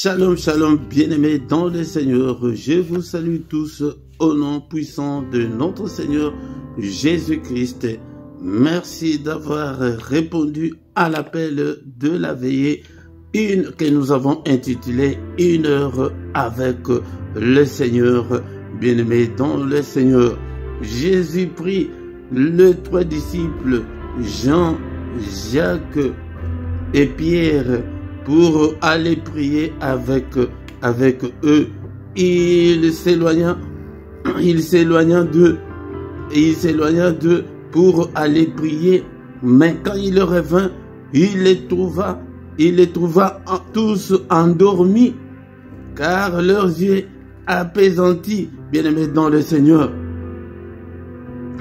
Shalom, shalom, bien-aimés dans le Seigneur. Je vous salue tous au nom puissant de notre Seigneur Jésus-Christ. Merci d'avoir répondu à l'appel de la veillée que nous avons intitulée « Une heure avec le Seigneur ». Bien-aimés dans le Seigneur, Jésus prie les trois disciples, Jean, Jacques et Pierre, pour aller prier avec eux. Il s'éloigna d'eux pour aller prier. Mais quand il revint, il les trouva tous endormis, car leurs yeux apaisantis, bien-aimés dans le Seigneur.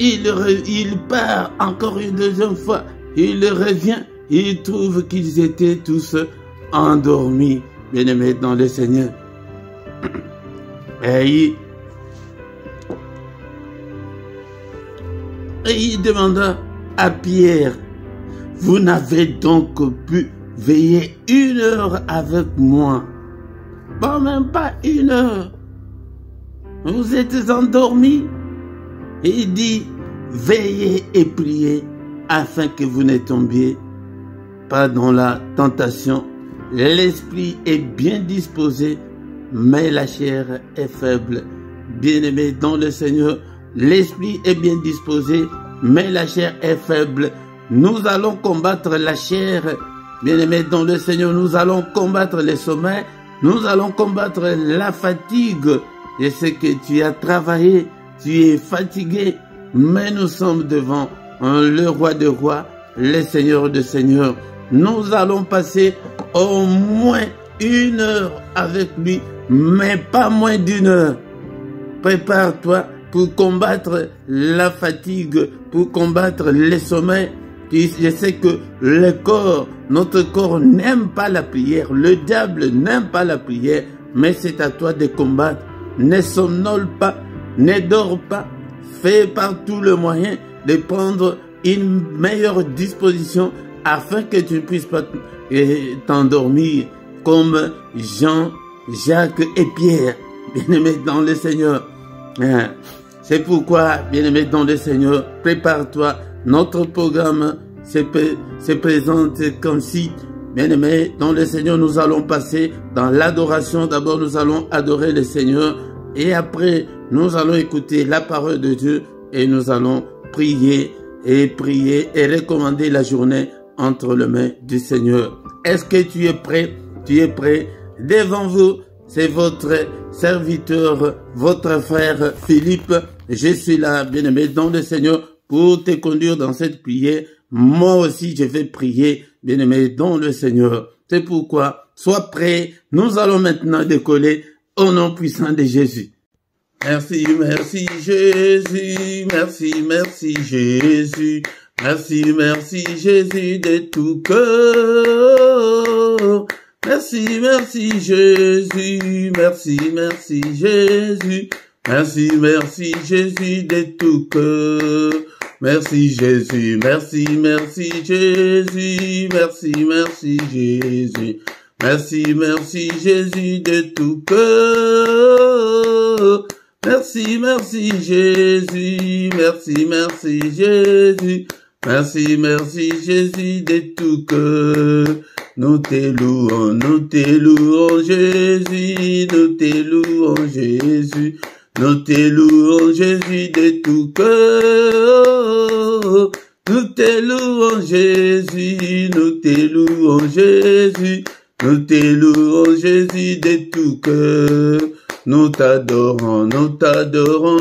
Il part encore une deuxième fois, il revient, il trouve qu'ils étaient tous endormis, bien-aimés dans le Seigneur. Et il demanda à Pierre, « Vous n'avez donc pu veiller une heure avec moi? Bon, même pas une heure. Vous êtes endormis. » Et il dit, « Veillez et priez afin que vous ne tombiez pas dans la tentation. L'esprit est bien disposé, mais la chair est faible. » Bien-aimés dans le Seigneur, l'esprit est bien disposé, mais la chair est faible. Nous allons combattre la chair. Bien-aimés dans le Seigneur, nous allons combattre les sommeils, nous allons combattre la fatigue. Je sais que tu as travaillé, tu es fatigué, mais nous sommes devant le roi des rois, le Seigneur des seigneurs. Nous allons passer au moins une heure avec lui, mais pas moins d'une heure. Prépare-toi pour combattre la fatigue, pour combattre les sommeils. Je sais que notre corps n'aime pas la prière, le diable n'aime pas la prière, mais c'est à toi de combattre. Ne somnole pas, ne dors pas, fais par tout le moyen de prendre une meilleure disposition afin que tu ne puisses pas t'endormir comme Jean, Jacques et Pierre, bien-aimés dans le Seigneur. C'est pourquoi, bien-aimés dans le Seigneur, prépare-toi. Notre programme se présente comme si, bien-aimés dans le Seigneur, nous allons passer dans l'adoration. D'abord, nous allons adorer le Seigneur et après, nous allons écouter la parole de Dieu et nous allons prier et recommander la journée entre les mains du Seigneur. Est-ce que tu es prêt? Tu es prêt? Devant vous, c'est votre serviteur, votre frère Philippe. Je suis là, bien-aimé dans le Seigneur, pour te conduire dans cette prière. Moi aussi, je vais prier, bien-aimé dans le Seigneur. C'est pourquoi, sois prêt. Nous allons maintenant décoller au nom puissant de Jésus. Merci, merci Jésus, merci, merci Jésus. Merci, merci Jésus de tout cœur. Merci, merci Jésus, merci, merci Jésus. Merci, merci Jésus de tout cœur. Merci Jésus, merci, merci Jésus, merci, merci Jésus. Merci, merci Jésus de tout cœur. Merci, merci Jésus, merci, merci Jésus. Merci, merci Jésus de tout cœur. Nous te louons Jésus, nous te louons Jésus. Nous te louons Jésus de tout cœur. Nous te louons Jésus, nous te louons Jésus. Nous te louons Jésus de tout cœur. Nous t'adorons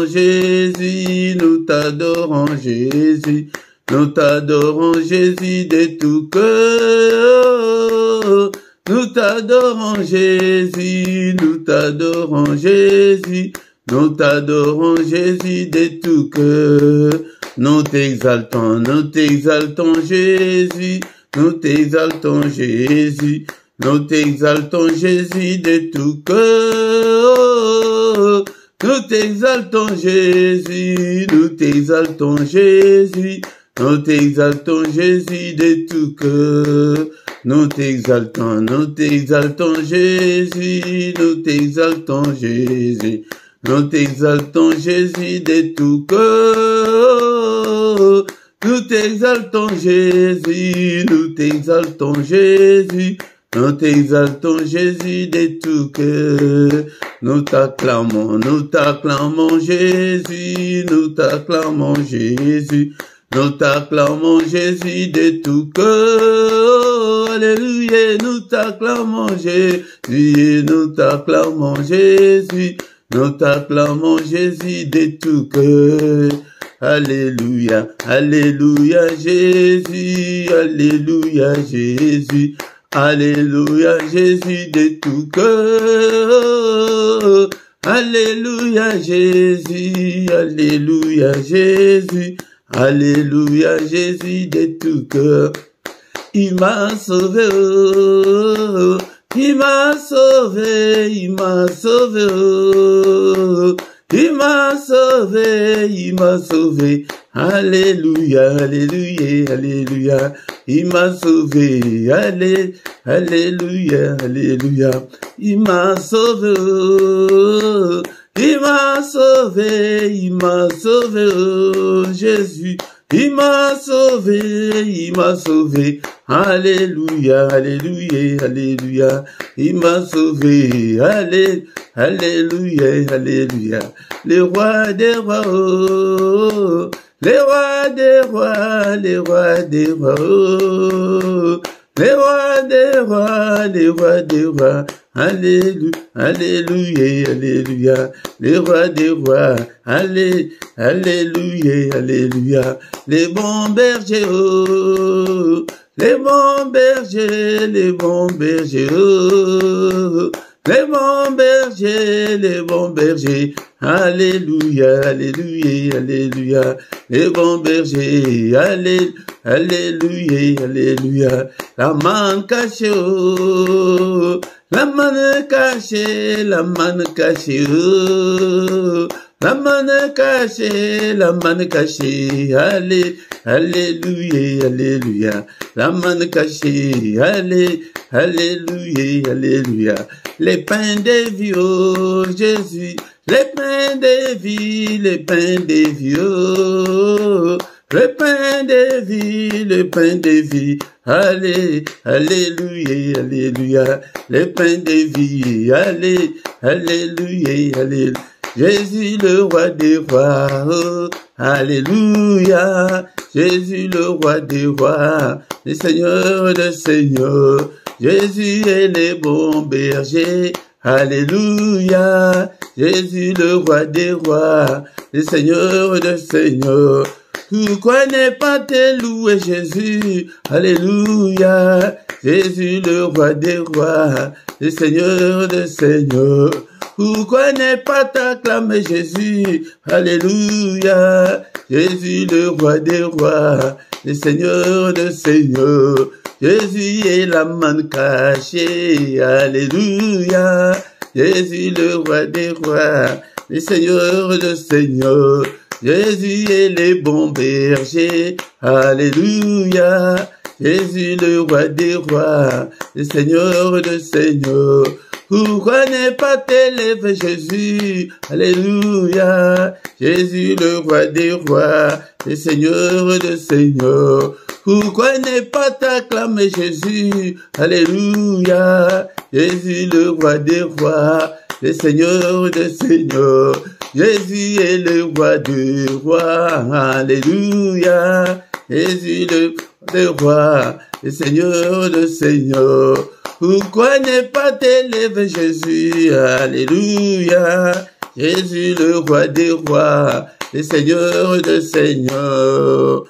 Jésus, nous t'adorons Jésus. Nous t'adorons Jésus de tout cœur. Nous t'adorons Jésus, nous t'adorons Jésus. Nous t'adorons Jésus de tout cœur. Nous t'exaltons Jésus. Nous t'exaltons Jésus. Nous t'exaltons Jésus de tout cœur. Nous t'exaltons Jésus. Nous t'exaltons Jésus. Nous t'exaltons Jésus de tout cœur. Nous t'exaltons Jésus, nous t'exaltons Jésus. Nous t'exaltons Jésus de tout cœur. Nous t'exaltons Jésus, nous t'exaltons Jésus. Nous t'exaltons Jésus de tout cœur. Nous t'acclamons Jésus, nous t'acclamons Jésus. Nous t'acclamons Jésus de tout cœur. Alléluia, nous t'acclamons Jésus, nous t'acclamons Jésus. Nous t'acclamons Jésus de tout cœur. Alléluia, alléluia Jésus, alléluia Jésus. Alléluia Jésus de tout cœur. Alléluia Jésus, alléluia Jésus. Alléluia Jésus de tout cœur. Il m'a sauvé, il m'a sauvé, il m'a sauvé, il m'a sauvé, il m'a sauvé. Alléluia, alléluia, alléluia. Il m'a sauvé, alléluia, alléluia. Il m'a sauvé, il m'a sauvé, il m'a sauvé, Jésus. Il m'a sauvé, il m'a sauvé. Alléluia, alléluia, alléluia. Il m'a sauvé, alléluia, alléluia. Les rois des rois, oh, les rois des rois, les rois des rois, oh, les rois des rois, les rois des rois. Alléluia, alléluia, alléluia. Les rois des rois, alléluia, alléluia. Les bons bergers, oh, les bons bergers, les bons bergers, oh, les bons bergers, les bons bergers. Alléluia, alléluia, alléluia. Les bons bergers, alléluia, alléluia. La main cachée, oh, la main cachée, la main cachée, oh, la main cachée, la main cachée. Alléluia, alléluia. La main cachée, alléluia, alléluia. Les pains des vieux, Jésus. Les pains des vies, les pains des vieux. Le pain de vie, le pain de vie. Alléluia, alléluia. Le pain de vie, alléluia, alléluia. Jésus le roi des rois, oh, alléluia. Jésus le roi des rois, le Seigneur des seigneurs. Jésus est le bon berger, alléluia. Jésus le roi des rois, le Seigneur des seigneurs. Pourquoi ne pas te louer Jésus, alléluia. Jésus le roi des rois, le Seigneur des seigneurs. Pourquoi ne pas t'acclamer Jésus, alléluia. Jésus le roi des rois, le Seigneur des seigneurs. Jésus est la main cachée, alléluia. Jésus le roi des rois, le Seigneur des seigneurs. Jésus est le bon berger, alléluia. Jésus le roi des rois, le Seigneur des seigneurs. Pourquoi ne pas t'élever Jésus, alléluia. Jésus le roi des rois, le Seigneur des seigneurs. Pourquoi ne pas t'acclamer Jésus, alléluia. Jésus le roi des rois, le Seigneur des seigneurs. Jésus est le roi des rois, alléluia. Jésus le roi, le Seigneur des seigneurs. Pourquoi ne pas t'élever Jésus, alléluia. Jésus le roi des rois, le Seigneur des seigneurs.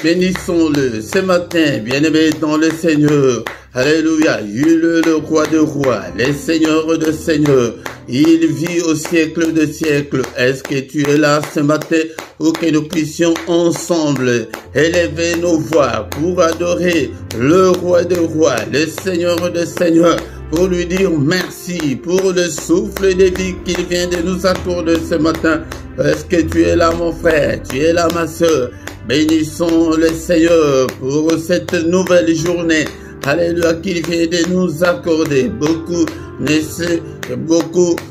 Bénissons-le ce matin, bien-aimé dans le Seigneur. Alléluia, il est le roi de rois, le Seigneur de seigneurs. Il vit au siècle de siècles. Est-ce que tu es là ce matin pour que nous puissions ensemble élever nos voix pour adorer le roi de rois, le Seigneur de seigneurs, pour lui dire merci pour le souffle de vie qu'il vient de nous accorder ce matin. Est-ce que tu es là mon frère, tu es là ma soeur? Bénissons le Seigneur pour cette nouvelle journée. Alléluia, qu'il vient de nous accorder. Beaucoup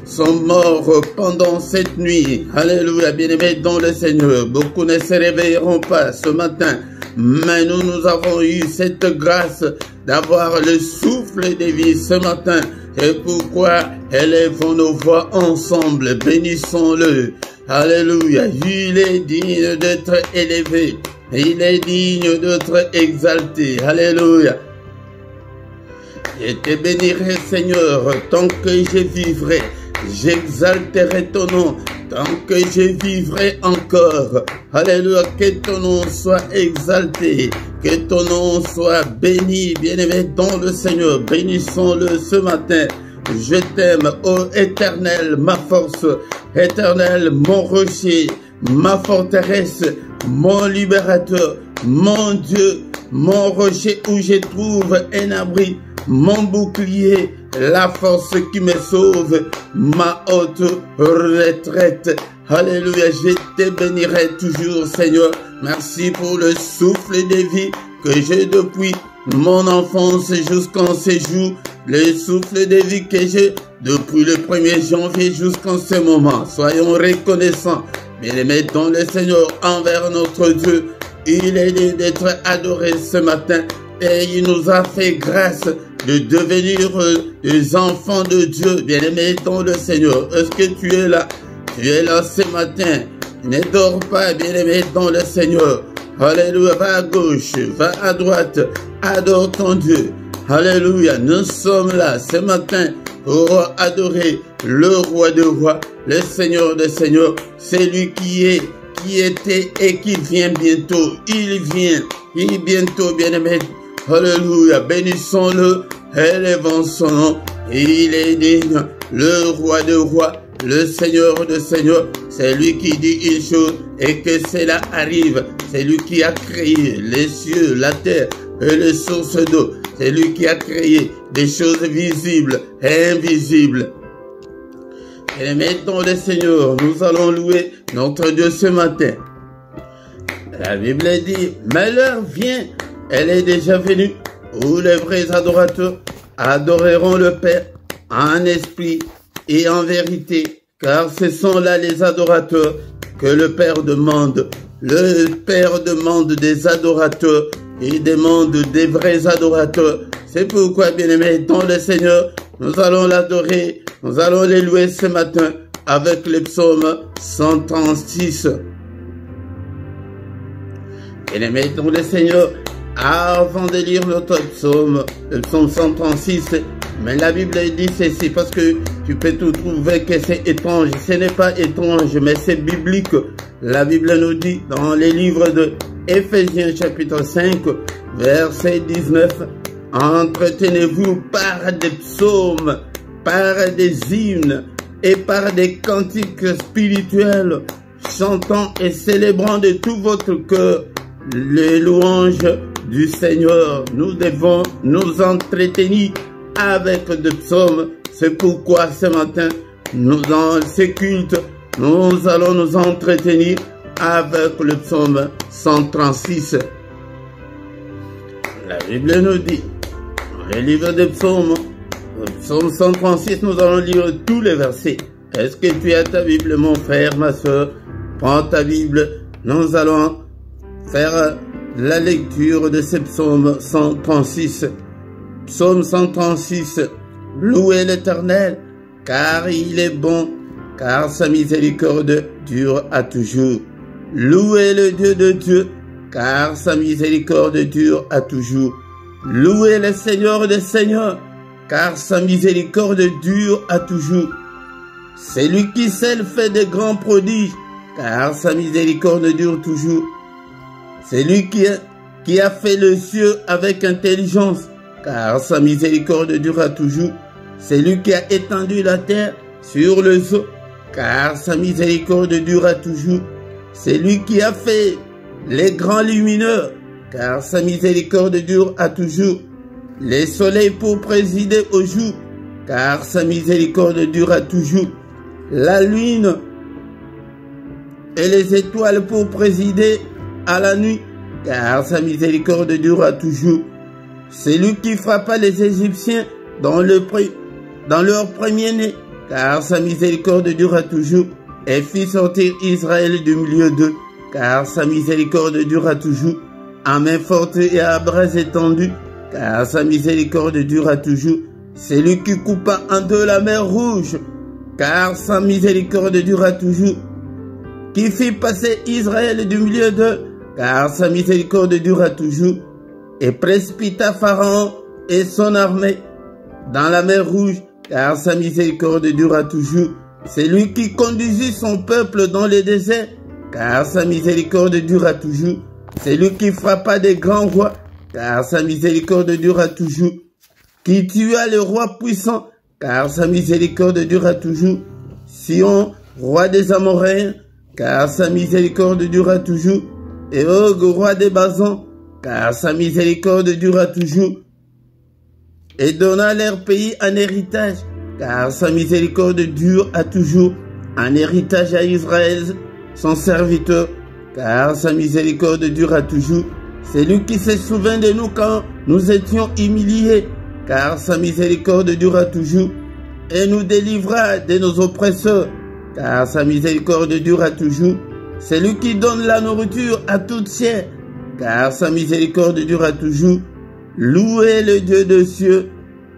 sont morts pendant cette nuit. Alléluia, bien-aimés dans le Seigneur. Beaucoup ne se réveilleront pas ce matin. Mais nous avons eu cette grâce d'avoir le souffle de vie ce matin. Et pourquoi élevons nos voix ensemble, bénissons-le. Alléluia, il est digne d'être élevé. Il est digne d'être exalté. Alléluia. Je te bénirai, Seigneur, tant que je vivrai. J'exalterai ton nom tant que je vivrai encore. Alléluia, que ton nom soit exalté, que ton nom soit béni, bien-aimé dans le Seigneur. Bénissons-le ce matin. Je t'aime, ô Éternel, ma force, Éternel, mon rocher, ma forteresse, mon libérateur, mon Dieu, mon rocher où je trouve un abri, mon bouclier, la force qui me sauve, ma haute retraite. Alléluia, je te bénirai toujours, Seigneur. Merci pour le souffle de vie que j'ai depuis mon enfance jusqu'en ces jours. Le souffle de vie que j'ai depuis le 1er janvier jusqu'en ce moment. Soyons reconnaissants, bien-aimés dans le Seigneur, envers notre Dieu. Il est digne d'être adoré ce matin et il nous a fait grâce de devenir des enfants de Dieu, bien-aimés dans le Seigneur. Est-ce que tu es là? Tu es là ce matin. Ne dors pas, bien-aimé dans le Seigneur. Alléluia, va à gauche, va à droite, adore ton Dieu. Alléluia, nous sommes là ce matin pour adorer le roi de rois, le Seigneur de seigneurs, celui qui est, qui était et qui vient bientôt. Il vient bientôt, bien-aimé. Alléluia, bénissons-le, élevons son nom. Il est digne, le roi de rois, le Seigneur de seigneurs. C'est lui qui dit une chose et que cela arrive. C'est lui qui a créé les cieux, la terre et les sources d'eau. C'est lui qui a créé des choses visibles et invisibles. Et mettons le Seigneur, nous allons louer notre Dieu ce matin. La Bible dit, mais l'heure vient, elle est déjà venue, où les vrais adorateurs adoreront le Père en esprit et en vérité, car ce sont là les adorateurs que le Père demande. Le Père demande des adorateurs. Il demande des vrais adorateurs. C'est pourquoi, bien-aimés, dans le Seigneur, nous allons l'adorer, nous allons les louer ce matin avec le psaume 136. Bien-aimés, dans le Seigneur, avant de lire notre psaume, le psaume 136, mais la Bible dit ceci, parce que tu peux tout trouver que c'est étrange. Ce n'est pas étrange, mais c'est biblique. La Bible nous dit dans les livres de Éphésiens chapitre 5, verset 19, entretenez-vous par des psaumes, par des hymnes et par des cantiques spirituels, chantant et célébrant de tout votre cœur les louanges du Seigneur. Nous devons nous entretenir avec des psaumes. C'est pourquoi ce matin, dans ces cultes, nous allons nous entretenir avec le psaume 136. La Bible nous dit, dans le livre des psaumes, le psaume 136, nous allons lire tous les versets. Est-ce que tu as ta Bible, mon frère, ma soeur? Prends ta Bible, nous allons faire la lecture de ce psaume 136. Psaume 136, louez l'Éternel, car il est bon, car sa miséricorde dure à toujours. Louez le Dieu de Dieu, car sa miséricorde dure à toujours. Louez le Seigneur des seigneurs, car sa miséricorde dure à toujours. C'est lui qui seul fait de grands prodiges, car sa miséricorde dure toujours. C'est lui qui a fait le ciel avec intelligence, car sa miséricorde durera toujours. C'est lui qui a étendu la terre sur les eaux, car sa miséricorde durera toujours. C'est lui qui a fait les grands lumineux, car sa miséricorde dure à toujours. Les soleils pour présider au jour, car sa miséricorde durera toujours. La lune et les étoiles pour présider à la nuit, car sa miséricorde durera toujours. C'est lui qui frappa les Égyptiens dans leur premier-né, car sa miséricorde durera toujours, et fit sortir Israël du milieu d'eux, car sa miséricorde durera toujours, à main forte et à bras étendus, car sa miséricorde durera toujours. C'est lui qui coupa en deux la mer Rouge, car sa miséricorde durera toujours, qui fit passer Israël du milieu d'eux, car sa miséricorde durera toujours, et précipita Pharaon et son armée dans la mer Rouge, car sa miséricorde durera toujours. C'est lui qui conduisit son peuple dans les déserts, car sa miséricorde durera toujours. C'est lui qui frappa des grands rois, car sa miséricorde durera toujours. Qui tua le roi puissant, car sa miséricorde durera toujours. Sion, roi des Amoréens, car sa miséricorde durera toujours. Et Og, roi des Basans, car sa miséricorde durera toujours. Et donna leur pays en héritage, car sa miséricorde dure à toujours, en héritage à Israël, son serviteur, car sa miséricorde durera toujours. C'est lui qui se souvint de nous quand nous étions humiliés, car sa miséricorde durera toujours, et nous délivra de nos oppresseurs, car sa miséricorde durera toujours. C'est lui qui donne la nourriture à toute chair, car sa miséricorde durera toujours. Louez le Dieu des cieux,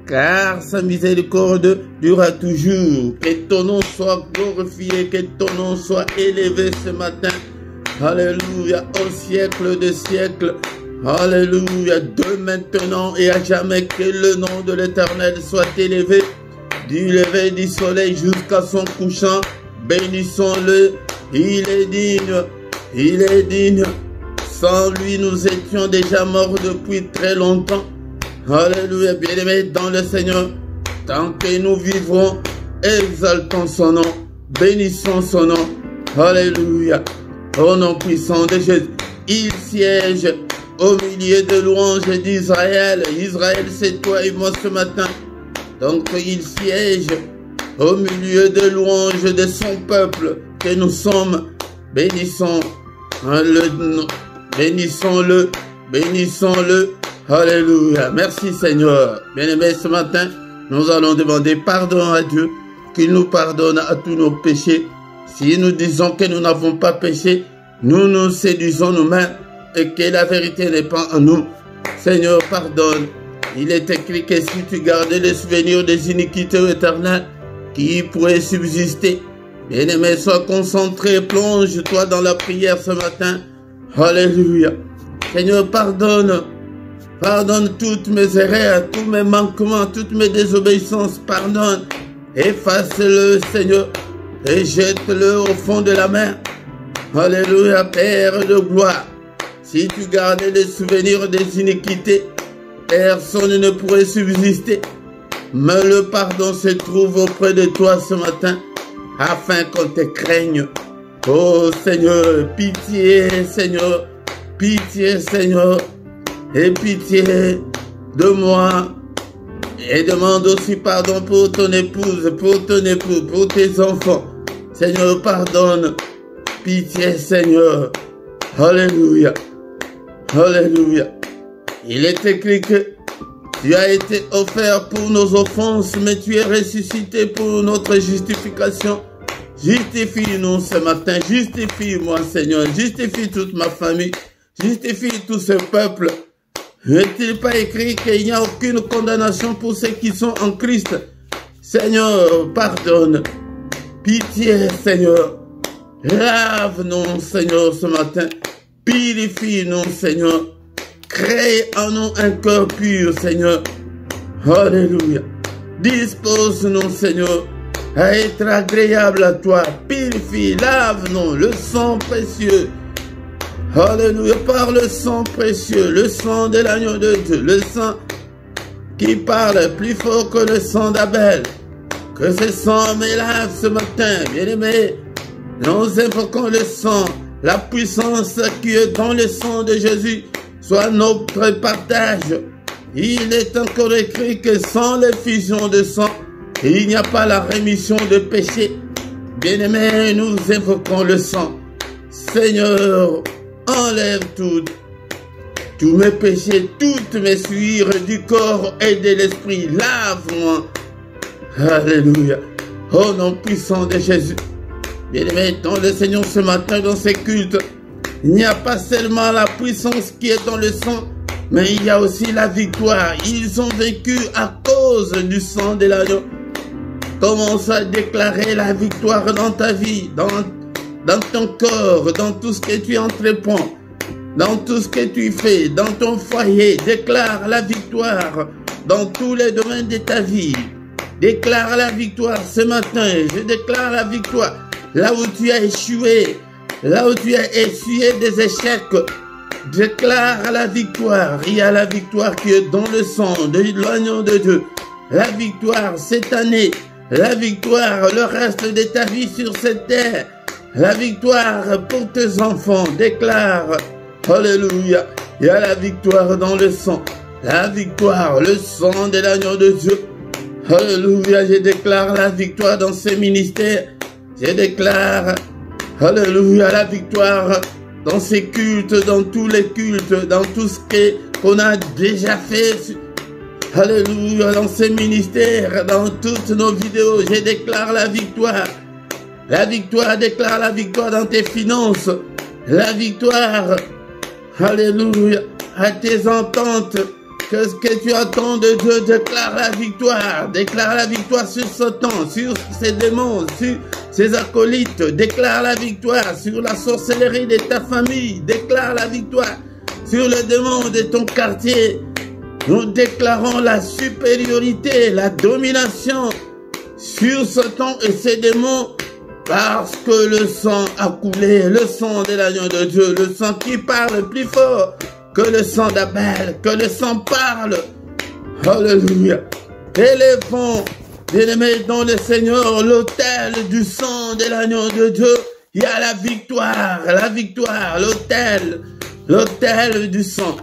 car sa miséricorde durera toujours. Que ton nom soit glorifié, que ton nom soit élevé ce matin. Alléluia, au siècle des siècles. Alléluia, de maintenant et à jamais, que le nom de l'Éternel soit élevé. Du lever du soleil jusqu'à son couchant, bénissons-le. Il est digne, il est digne. Sans lui, nous étions déjà morts depuis très longtemps. Alléluia, bien-aimés dans le Seigneur. Tant que nous vivrons, exaltons son nom, bénissons son nom. Alléluia. Au nom puissant de Jésus, il siège au milieu de louanges d'Israël. Israël, c'est toi et moi ce matin. Donc il siège au milieu de louanges de son peuple que nous sommes. Bénissons-le, bénissons-le, bénissons-le. Alléluia. Merci Seigneur. Bien-aimés, ce matin, nous allons demander pardon à Dieu, qu'il nous pardonne à tous nos péchés. Si nous disons que nous n'avons pas péché, nous nous séduisons nous-mêmes et que la vérité n'est pas en nous. Seigneur, pardonne. Il est écrit que si tu gardais les souvenirs des iniquités éternelles qui pourraient subsister, bien-aimé, sois concentré, plonge-toi dans la prière ce matin. Alléluia. Seigneur, pardonne. Pardonne toutes mes erreurs, tous mes manquements, toutes mes désobéissances. Pardonne. Efface-le, Seigneur, et jette-le au fond de la mer. Alléluia, Père de gloire. Si tu gardais les souvenirs des iniquités, personne ne pourrait subsister. Mais le pardon se trouve auprès de toi ce matin, afin qu'on te craigne. Oh Seigneur, pitié Seigneur, pitié Seigneur, et pitié de moi. Et demande aussi pardon pour ton épouse, pour ton époux, pour tes enfants. Seigneur, pardonne. Pitié Seigneur. Alléluia. Alléluia. Il est écrit que tu as été offert pour nos offenses, mais tu es ressuscité pour notre justification. Justifie-nous ce matin. Justifie-moi, Seigneur. Justifie toute ma famille. Justifie tout ce peuple. N'est-il pas écrit qu'il n'y a aucune condamnation pour ceux qui sont en Christ? Seigneur, pardonne. Pitié, Seigneur. Lave-nous, Seigneur, ce matin. Purifie-nous, Seigneur. Crée en nous un cœur pur, Seigneur. Alléluia. Dispose-nous, Seigneur, à être agréable à toi. Purifie, lave-nous, le sang précieux. Alléluia, par le sang précieux, le sang de l'agneau de Dieu, le sang qui parle plus fort que le sang d'Abel. Que ce sang me lave ce matin, bien-aimé. Nous invoquons le sang, la puissance qui est dans le sang de Jésus, soit notre partage. Il est encore écrit que sans l'effusion de sang, il n'y a pas la rémission de péché. Bien-aimé, nous invoquons le sang. Seigneur, enlève tous mes péchés, toutes mes souillures du corps et de l'esprit. Lave-moi. Alléluia. Au nom puissant de Jésus. Bien-aimés dans le Seigneur ce matin dans ces cultes, il n'y a pas seulement la puissance qui est dans le sang, mais il y a aussi la victoire. Ils ont vécu à cause du sang de l'agneau. Commence à déclarer la victoire dans ta vie, dans ton corps, dans tout ce que tu entreprends, dans tout ce que tu fais, dans ton foyer. Déclare la victoire dans tous les domaines de ta vie. Déclare la victoire ce matin. Je déclare la victoire là où tu as échoué, là où tu as essuyé des échecs. Déclare la victoire. Il y a la victoire qui est dans le sang de l'agneau de Dieu. La victoire cette année. La victoire le reste de ta vie sur cette terre. La victoire pour tes enfants. Déclare. Alléluia. Il y a la victoire dans le sang. La victoire, le sang de l'agneau de Dieu. Alléluia. Je déclare la victoire dans ces ministères. Je déclare. Alléluia. La victoire dans ces cultes, dans tous les cultes, dans tout ce qu'on a déjà fait. Alléluia, dans ces ministères, dans toutes nos vidéos, je déclare la victoire. La victoire, déclare la victoire dans tes finances. La victoire, alléluia, à tes ententes. Qu'est-ce que tu attends de Dieu? Déclare la victoire. Déclare la victoire sur Satan, sur ses démons, sur ses acolytes. Déclare la victoire sur la sorcellerie de ta famille. Déclare la victoire sur le démon de ton quartier. Nous déclarons la supériorité, la domination sur Satan et ses démons parce que le sang a coulé, le sang de l'agneau de Dieu, le sang qui parle plus fort que le sang d'Abel, que le sang parle. Alléluia. Élevons, bien-aimés dans le Seigneur, l'autel du sang de l'agneau de Dieu. Il y a la victoire, l'autel du sang.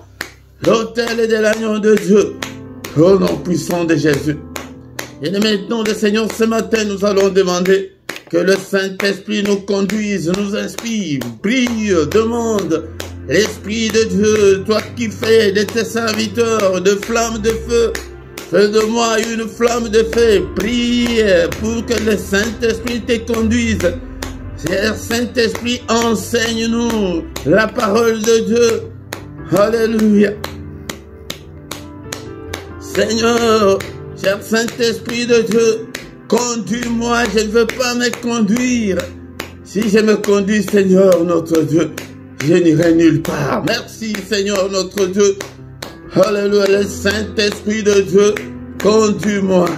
L'autel de l'agneau de Dieu, au nom puissant de Jésus. Et maintenant, le Seigneur, ce matin, nous allons demander que le Saint-Esprit nous conduise, nous inspire, prie, demande. L'Esprit de Dieu, toi qui fais de tes serviteurs de flammes de feu, fais de moi une flamme de feu. Prie pour que le Saint-Esprit te conduise. Cher Saint-Esprit, enseigne-nous la parole de Dieu. Alléluia. Seigneur, cher Saint-Esprit de Dieu, conduis-moi, je ne veux pas me conduire. Si je me conduis, Seigneur, notre Dieu, je n'irai nulle part. Merci, Seigneur, notre Dieu. Alléluia, le Saint-Esprit de Dieu, conduis-moi,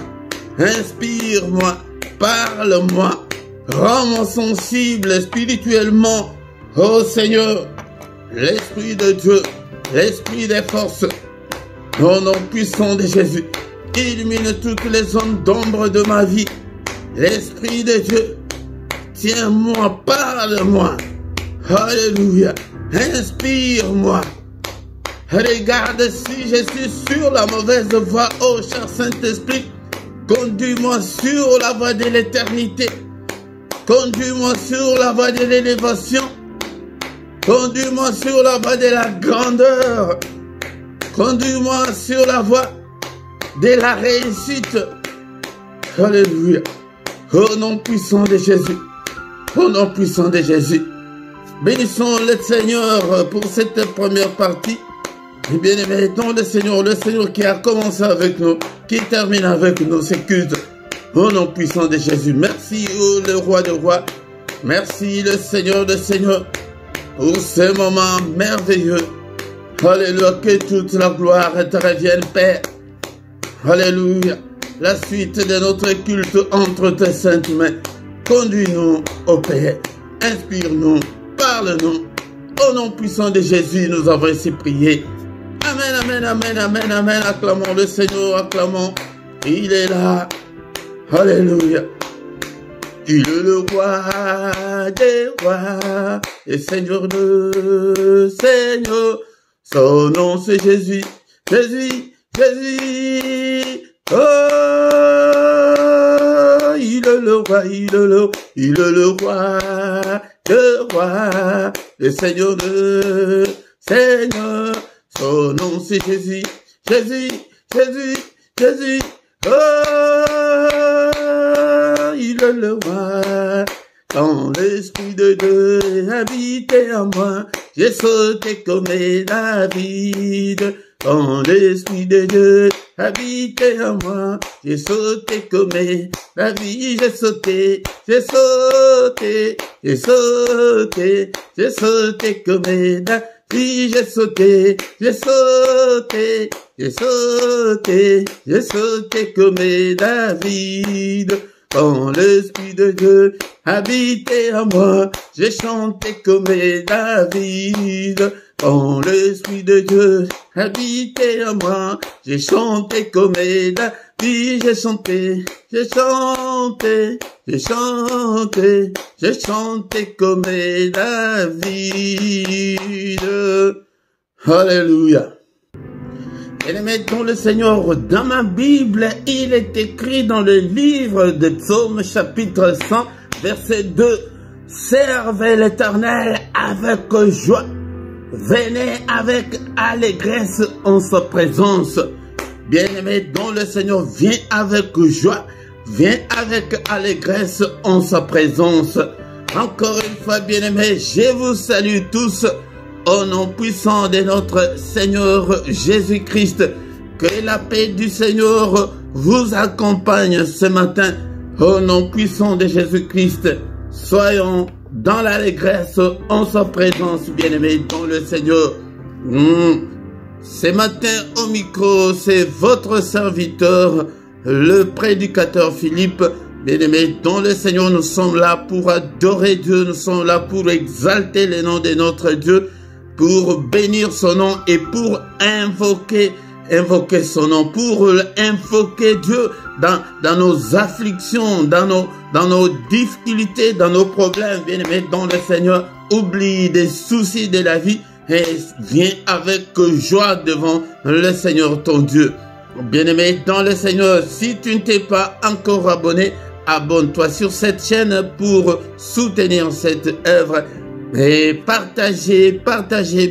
inspire-moi, parle-moi, rends-moi sensible spirituellement. Oh Seigneur, l'Esprit de Dieu, l'Esprit des forces, au nom puissant de Jésus, illumine toutes les zones d'ombre de ma vie. L'Esprit de Dieu, tiens-moi, parle-moi. Alléluia, inspire-moi. Regarde si je suis sur la mauvaise voie, oh cher Saint-Esprit, conduis-moi sur la voie de l'éternité. Conduis-moi sur la voie de l'élévation. Conduis-moi sur la voie de la grandeur. Conduis-moi sur la voie de la réussite. Alléluia. Au nom puissant de Jésus. Au nom puissant de Jésus. Bénissons le Seigneur pour cette première partie. Et bien aimé, dans le Seigneur qui a commencé avec nous, qui termine avec nous, c'est culte. Au nom puissant de Jésus. Merci, oh, le roi de rois. Merci, le Seigneur de Seigneurs, pour ce moment merveilleux. Alléluia, que toute la gloire te revienne, Père. Alléluia. La suite de notre culte entre tes saintes mains. Conduis-nous, ô Père. Inspire-nous, parle-nous. Au nom puissant de Jésus, nous avons ainsi prié. Amen, amen, amen, amen, amen. Acclamons le Seigneur, acclamons. Il est là. Alléluia. Il est le roi des rois et Seigneur de Seigneur. Son nom c'est Jésus, Jésus, Jésus. Oh, il est le roi, il est le roi de rois le Seigneur, Seigneur, son nom c'est Jésus, Jésus, Jésus, Jésus, oh, il est le roi. Quand l'Esprit de Dieu habitait en moi, j'ai sauté comme David. Quand l'Esprit de Dieu habitait en moi, j'ai sauté comme David. J'ai sauté, j'ai sauté, j'ai sauté, j'ai sauté comme David. J'ai sauté, j'ai sauté, j'ai sauté, j'ai sauté comme David. Quand l'Esprit de Dieu habitait en moi, j'ai chanté comme David. Quand l'Esprit de Dieu habitait en moi, j'ai chanté comme David. J'ai chanté, j'ai chanté, j'ai chanté, j'ai chanté comme David. Alléluia. Bien-aimés dans le Seigneur, dans ma Bible, il est écrit dans le livre de Psaume chapitre 100, verset 2, « Servez l'Éternel avec joie, venez avec allégresse en sa présence. » Bien-aimés dans le Seigneur, viens avec joie, viens avec allégresse en sa présence. Encore une fois, bien-aimés, je vous salue tous. Au nom puissant de notre Seigneur Jésus-Christ, que la paix du Seigneur vous accompagne ce matin. Au nom puissant de Jésus-Christ, soyons dans l'allégresse en sa présence, bien-aimés dans le Seigneur. Ce matin au micro, c'est votre serviteur, le prédicateur Philippe. Bien-aimés dans le Seigneur, nous sommes là pour adorer Dieu, nous sommes là pour exalter le nom de notre Dieu, pour bénir son nom et pour invoquer son nom, pour invoquer Dieu dans nos afflictions, dans nos difficultés, dans nos problèmes. Bien-aimés dans le Seigneur, oublie des soucis de la vie et viens avec joie devant le Seigneur ton Dieu. Bien-aimé dans le Seigneur, si tu ne t'es pas encore abonné, abonne-toi sur cette chaîne pour soutenir cette œuvre. Et partagez,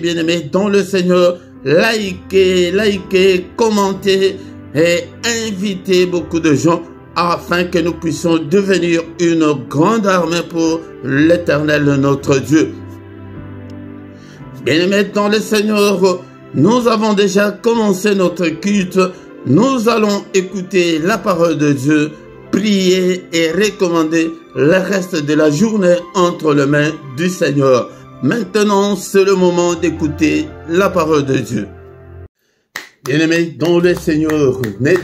bien-aimés dans le Seigneur, likez, commentez et invitez beaucoup de gens afin que nous puissions devenir une grande armée pour l'Éternel notre Dieu. Bien-aimés dans le Seigneur, nous avons déjà commencé notre culte. Nous allons écouter la parole de Dieu, prier et recommander le reste de la journée entre les mains du Seigneur. Maintenant, c'est le moment d'écouter la parole de Dieu. Bien-aimés dans le Seigneur, ne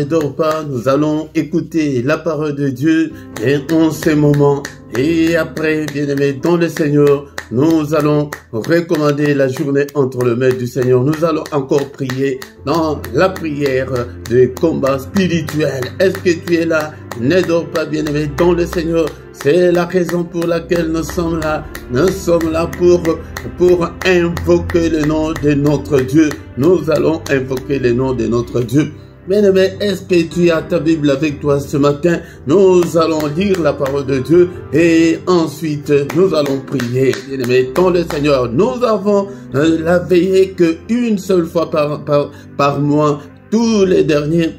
dors pas, nous allons écouter la parole de Dieu et en ce moment. Et après, bien-aimés dans le Seigneur, nous allons recommander la journée entre les mains du Seigneur. Nous allons encore prier dans la prière de combat spirituel. Est-ce que tu es là? Ne dors pas, bien-aimé dans le Seigneur. C'est la raison pour laquelle nous sommes là. Nous sommes là pour invoquer le nom de notre Dieu. Nous allons invoquer le nom de notre Dieu. Bien-aimé, est-ce que tu as ta Bible avec toi ce matin? Nous allons lire la parole de Dieu et ensuite nous allons prier. Bien-aimé, dans le Seigneur, nous avons la veillée qu'une seule fois par mois, tous les derniers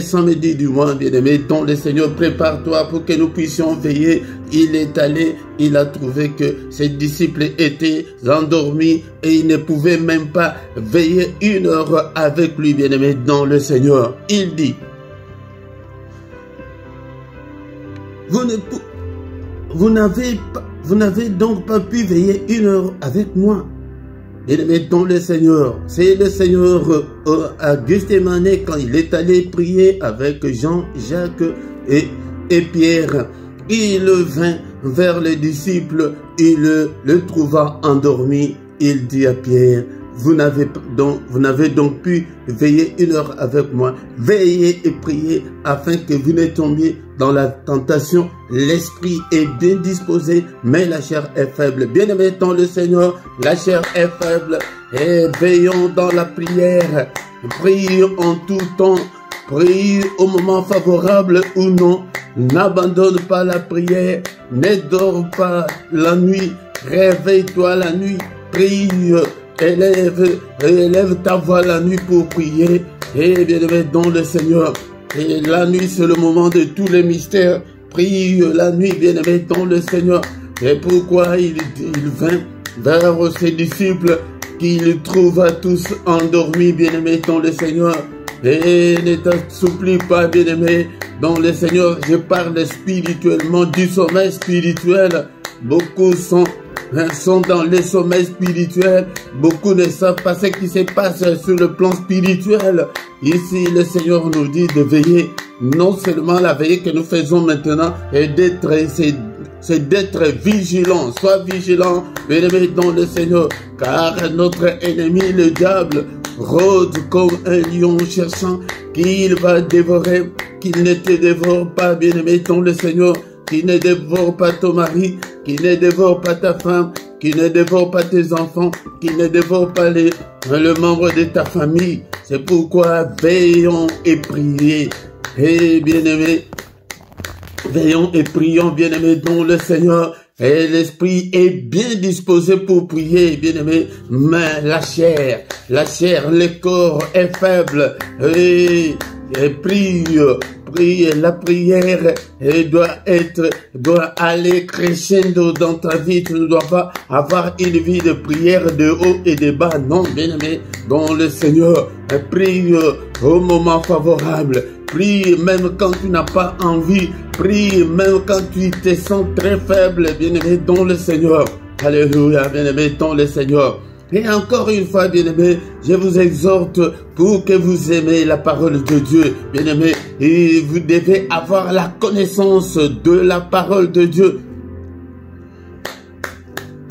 samedis du mois, bien-aimé, dans le Seigneur, prépare-toi pour que nous puissions veiller. Il est allé, il a trouvé que ses disciples étaient endormis et il ne pouvait même pas veiller 1 heure avec lui, bien-aimé, dans le Seigneur. Il dit, vous n'avez donc pas pu veiller 1 heure avec moi. Bien-aimé dans le Seigneur, c'est le Seigneur à Gethsémane quand il est allé prier avec Jean, Jacques et Pierre. Il vint vers les disciples, il le trouva endormi. Il dit à Pierre, vous n'avez donc pu veiller 1 heure avec moi. Veillez et priez afin que vous ne tombiez dans la tentation. L'esprit est bien disposé, mais la chair est faible. Bien-aimés dans le Seigneur, la chair est faible. Et veillons dans la prière. Priez en tout temps. Prie au moment favorable ou non. N'abandonne pas la prière. Ne dors pas la nuit. réveille-toi la nuit, prie, élève ta voix la nuit pour prier. Et bien-aimé dans le Seigneur, et la nuit c'est le moment de tous les mystères. Prie la nuit, bien-aimé dans le Seigneur. Et pourquoi il vint vers ses disciples qu'il trouva tous endormis, bien-aimé dans le Seigneur. Et ne t'assouplis pas, bien-aimé dans le Seigneur. Je parle spirituellement du sommeil spirituel. Beaucoup sont dans le sommeil spirituel. Beaucoup ne savent pas ce qui se passe sur le plan spirituel. Ici, le Seigneur nous dit de veiller. Non seulement la veillée que nous faisons maintenant, et c'est d'être vigilant. Sois vigilant, bien-aimé dans le Seigneur, car notre ennemi, le diable, rôde comme un lion cherchant qu'il va dévorer, qu'il ne te dévore pas, bien-aimé dans le Seigneur, qu'il ne dévore pas ton mari, qu'il ne dévore pas ta femme, qu'il ne dévore pas tes enfants, qu'il ne dévore pas le membre de ta famille. C'est pourquoi veillons et prions. Et bien-aimé, veillons et prions, bien-aimé, dans le Seigneur. Et l'esprit est bien disposé pour prier, bien-aimé, mais la chair, le corps est faible. Et prie, la prière doit aller crescendo dans ta vie. Tu ne dois pas avoir une vie de prière de haut et de bas. Non, bien-aimé, dans le Seigneur, prie au moment favorable. Prie même quand tu n'as pas envie. Prie même quand tu te sens très faible, bien-aimé, dans le Seigneur. Alléluia, bien-aimé, dans le Seigneur. Et encore une fois, bien-aimé, je vous exhorte pour que vous aimez la parole de Dieu, bien-aimé. Et vous devez avoir la connaissance de la parole de Dieu.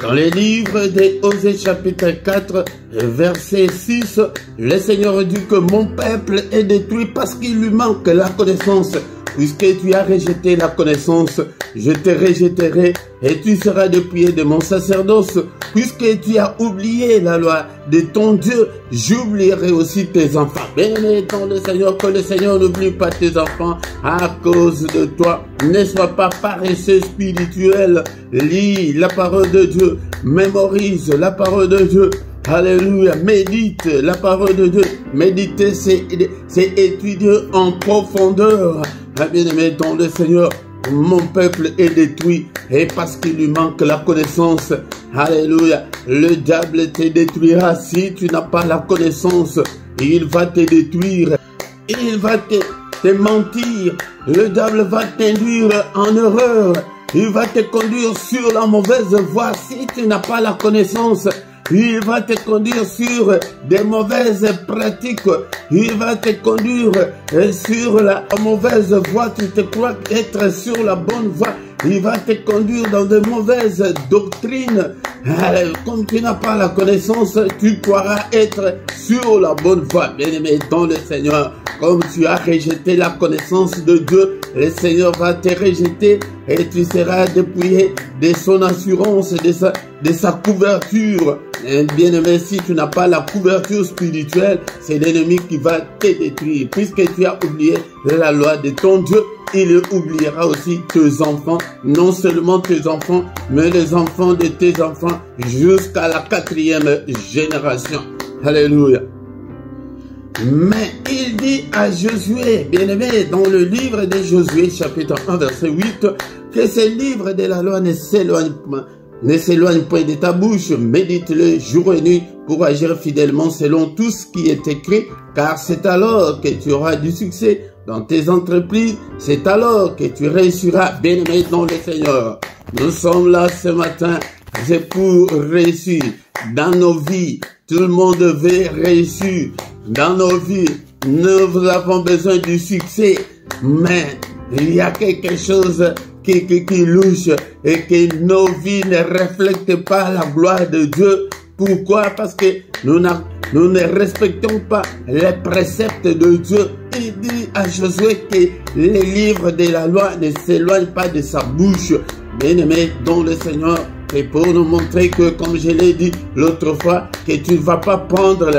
Dans le livre des Osée chapitre 4, verset 6, le Seigneur dit que mon peuple est détruit parce qu'il lui manque la connaissance. Puisque tu as rejeté la connaissance, je te rejetterai et tu seras dépouillé de mon sacerdoce. Puisque tu as oublié la loi de ton Dieu, j'oublierai aussi tes enfants. Béni dans le Seigneur, que le Seigneur n'oublie pas tes enfants à cause de toi. Ne sois pas paresseux spirituel. Lis la parole de Dieu. Mémorise la parole de Dieu. Alléluia, médite la parole de Dieu. Méditer, c'est étudier en profondeur. Bien-aimé dans le Seigneur, mon peuple est détruit et parce qu'il lui manque la connaissance. Alléluia, le diable te détruira si tu n'as pas la connaissance. Il va te détruire, il va te mentir. Le diable va t'induire en erreur. Il va te conduire sur la mauvaise voie si tu n'as pas la connaissance. Il va te conduire sur des mauvaises pratiques. Il va te conduire sur la mauvaise voie. Tu te crois être sur la bonne voie. Il va te conduire dans de mauvaises doctrines. Comme tu n'as pas la connaissance, tu pourras être sur la bonne voie. Bien-aimé dans le Seigneur, comme tu as rejeté la connaissance de Dieu, le Seigneur va te rejeter et tu seras dépouillé de son assurance, de sa couverture. Bien-aimé, si tu n'as pas la couverture spirituelle, c'est l'ennemi qui va te détruire. Puisque tu as oublié la loi de ton Dieu, il oubliera aussi tes enfants. Non seulement tes enfants, mais les enfants de tes enfants jusqu'à la 4e génération. Alléluia. Mais il dit à Josué, bien-aimé, dans le livre de Josué, chapitre 1, verset 8, que ce livre de la loi ne s'éloigne point de ta bouche, médite-le jour et nuit pour agir fidèlement selon tout ce qui est écrit, car c'est alors que tu auras du succès dans tes entreprises, c'est alors que tu réussiras, bien-aimé dans le Seigneur. Nous sommes là ce matin, c'est pour réussir dans nos vies. Tout le monde veut réussir dans nos vies. Nous avons besoin du succès, mais il y a quelque chose qui louche et que nos vies ne reflètent pas la gloire de Dieu. Pourquoi? Parce que nous ne respectons pas les préceptes de Dieu. Il dit à Josué que les livres de la loi ne s'éloignent pas de sa bouche. Bien-aimé dans le Seigneur, et pour nous montrer que, comme je l'ai dit l'autre fois, que tu ne vas pas prendre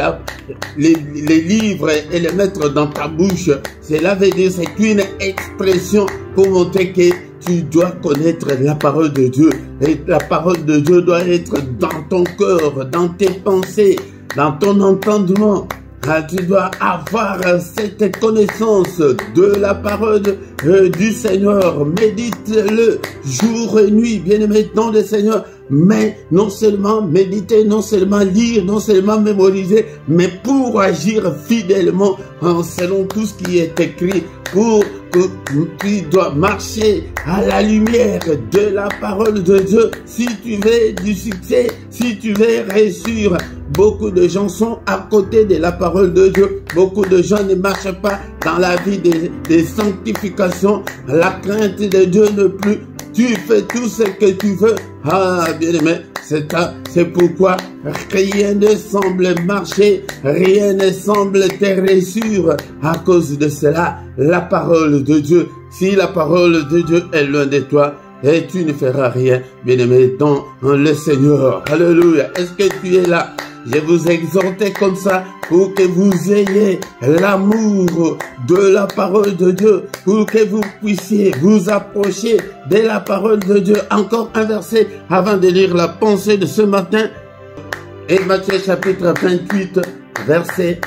les livres et les mettre dans ta bouche. Cela veut dire, c'est une expression pour montrer que tu dois connaître la parole de Dieu. Et la parole de Dieu doit être dans ton cœur, dans tes pensées, dans ton entendement. Tu dois avoir cette connaissance de la parole du Seigneur. Médite-le jour et nuit, bien-aimé dans le Seigneur. Mais non seulement méditer, non seulement lire, non seulement mémoriser, mais pour agir fidèlement selon tout ce qui est écrit, pour que tu dois marcher à la lumière de la parole de Dieu. Si tu veux du succès, si tu veux réussir, beaucoup de gens sont à côté de la parole de Dieu. Beaucoup de gens ne marchent pas dans la vie des sanctifications. La crainte de Dieu ne plus. Tu fais tout ce que tu veux. Ah, bien-aimé, c'est pourquoi rien ne semble marcher, rien ne semble te réussir à cause de cela. La parole de Dieu, si la parole de Dieu est loin de toi, et tu ne feras rien, bien-aimé, dans le Seigneur. Alléluia. Est-ce que tu es là? Je vous exhortais comme ça pour que vous ayez l'amour de la parole de Dieu, pour que vous puissiez vous approcher de la parole de Dieu. Encore un verset avant de lire la pensée de ce matin. Et Matthieu chapitre 28, verset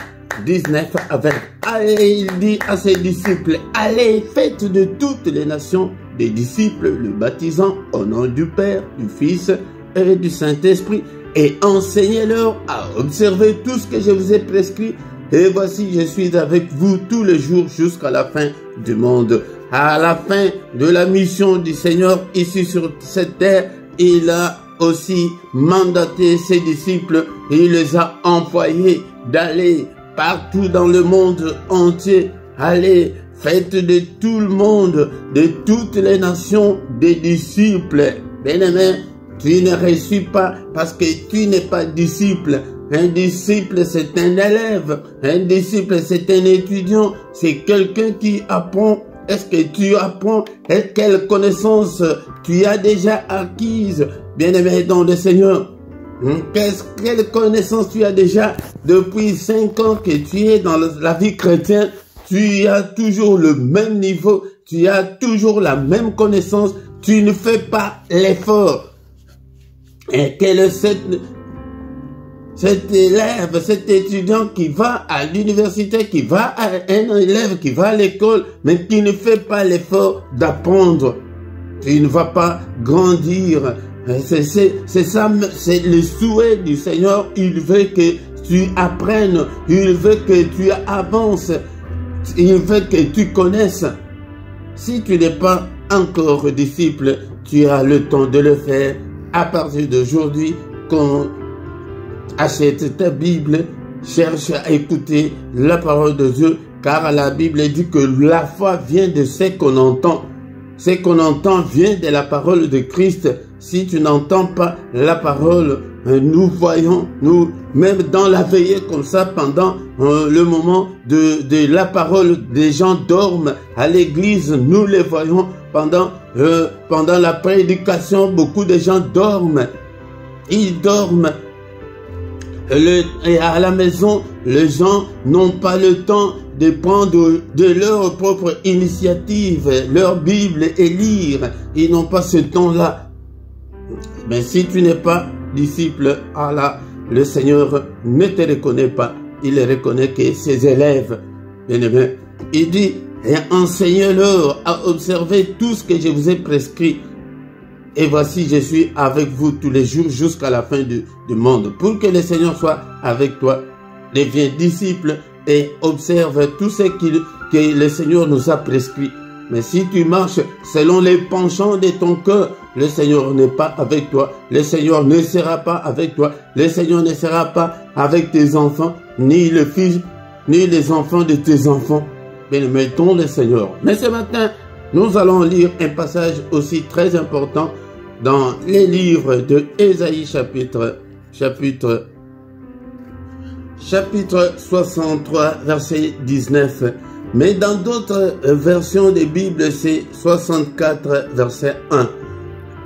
19 avec allez, il dit à ses disciples, allez, faites de toutes les nations des disciples, le baptisant au nom du Père, du Fils et du Saint-Esprit, et enseignez-leur à observer tout ce que je vous ai prescrit. Et voici, je suis avec vous tous les jours jusqu'à la fin du monde. À la fin de la mission du Seigneur ici sur cette terre, il a aussi mandaté ses disciples et il les a envoyés d'aller partout dans le monde entier. Allez, faites de tout le monde, de toutes les nations, des disciples. Bien-aimé, tu ne réussis pas parce que tu n'es pas disciple. Un disciple, c'est un élève. Un disciple, c'est un étudiant. C'est quelqu'un qui apprend. Est-ce que tu apprends? Et quelle connaissance tu as déjà acquise, bien-aimé dans le Seigneur? Quelle connaissance tu as déjà depuis 5 ans que tu es dans la vie chrétienne? Tu as toujours le même niveau. Tu as toujours la même connaissance. Tu ne fais pas l'effort. Et quel est cet élève, cet étudiant qui va à l'université, qui va à un élève qui va à l'école, mais qui ne fait pas l'effort d'apprendre. Tu ne vas pas grandir. C'est ça, c'est le souhait du Seigneur. Il veut que tu apprennes, il veut que tu avances, il veut que tu connaisses. Si tu n'es pas encore disciple, tu as le temps de le faire. À partir d'aujourd'hui, qu'on achète ta Bible, cherche à écouter la parole de Dieu, car la Bible dit que la foi vient de ce qu'on entend. Ce qu'on entend vient de la parole de Christ. Si tu n'entends pas la parole, nous voyons, nous, même dans la veillée comme ça, pendant le moment de la parole, des gens dorment à l'église, nous les voyons pendant la prédication, beaucoup de gens dorment. Ils dorment. Et à la maison, les gens n'ont pas le temps de prendre de leur propre initiative, leur Bible et lire. Ils n'ont pas ce temps-là. Mais si tu n'es pas disciple, Allah, le Seigneur ne te reconnaît pas. Il reconnaît que ses élèves, bien-aimés, il dit, et enseignez-leur à observer tout ce que je vous ai prescrit. Et voici, je suis avec vous tous les jours jusqu'à la fin du monde. Pour que le Seigneur soit avec toi, deviens disciple et observe tout ce que le Seigneur nous a prescrit. Mais si tu marches selon les penchants de ton cœur, le Seigneur n'est pas avec toi. Le Seigneur ne sera pas avec toi. Le Seigneur ne sera pas avec tes enfants, ni le fils, ni les enfants de tes enfants. Mais mettons le Seigneur. Mais ce matin, nous allons lire un passage aussi très important dans les livres de Ésaïe chapitre 63, verset 19. Mais dans d'autres versions des Bibles, c'est 64, verset 1.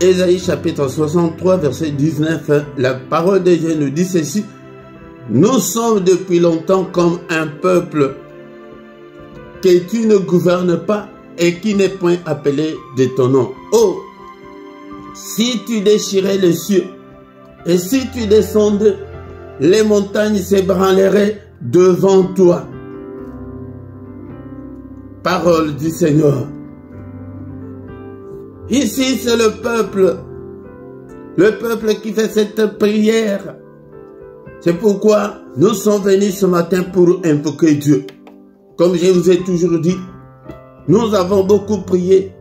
Ésaïe chapitre 63, verset 19, la parole de Dieu nous dit ceci. Nous sommes depuis longtemps comme un peuple que tu ne gouvernes pas et qui n'est point appelé de ton nom. Oh, si tu déchirais les cieux, et si tu descendais, les montagnes s'ébranleraient devant toi. Parole du Seigneur. Ici, c'est le peuple qui fait cette prière. C'est pourquoi nous sommes venus ce matin pour invoquer Dieu. Comme je vous ai toujours dit, nous avons beaucoup prié.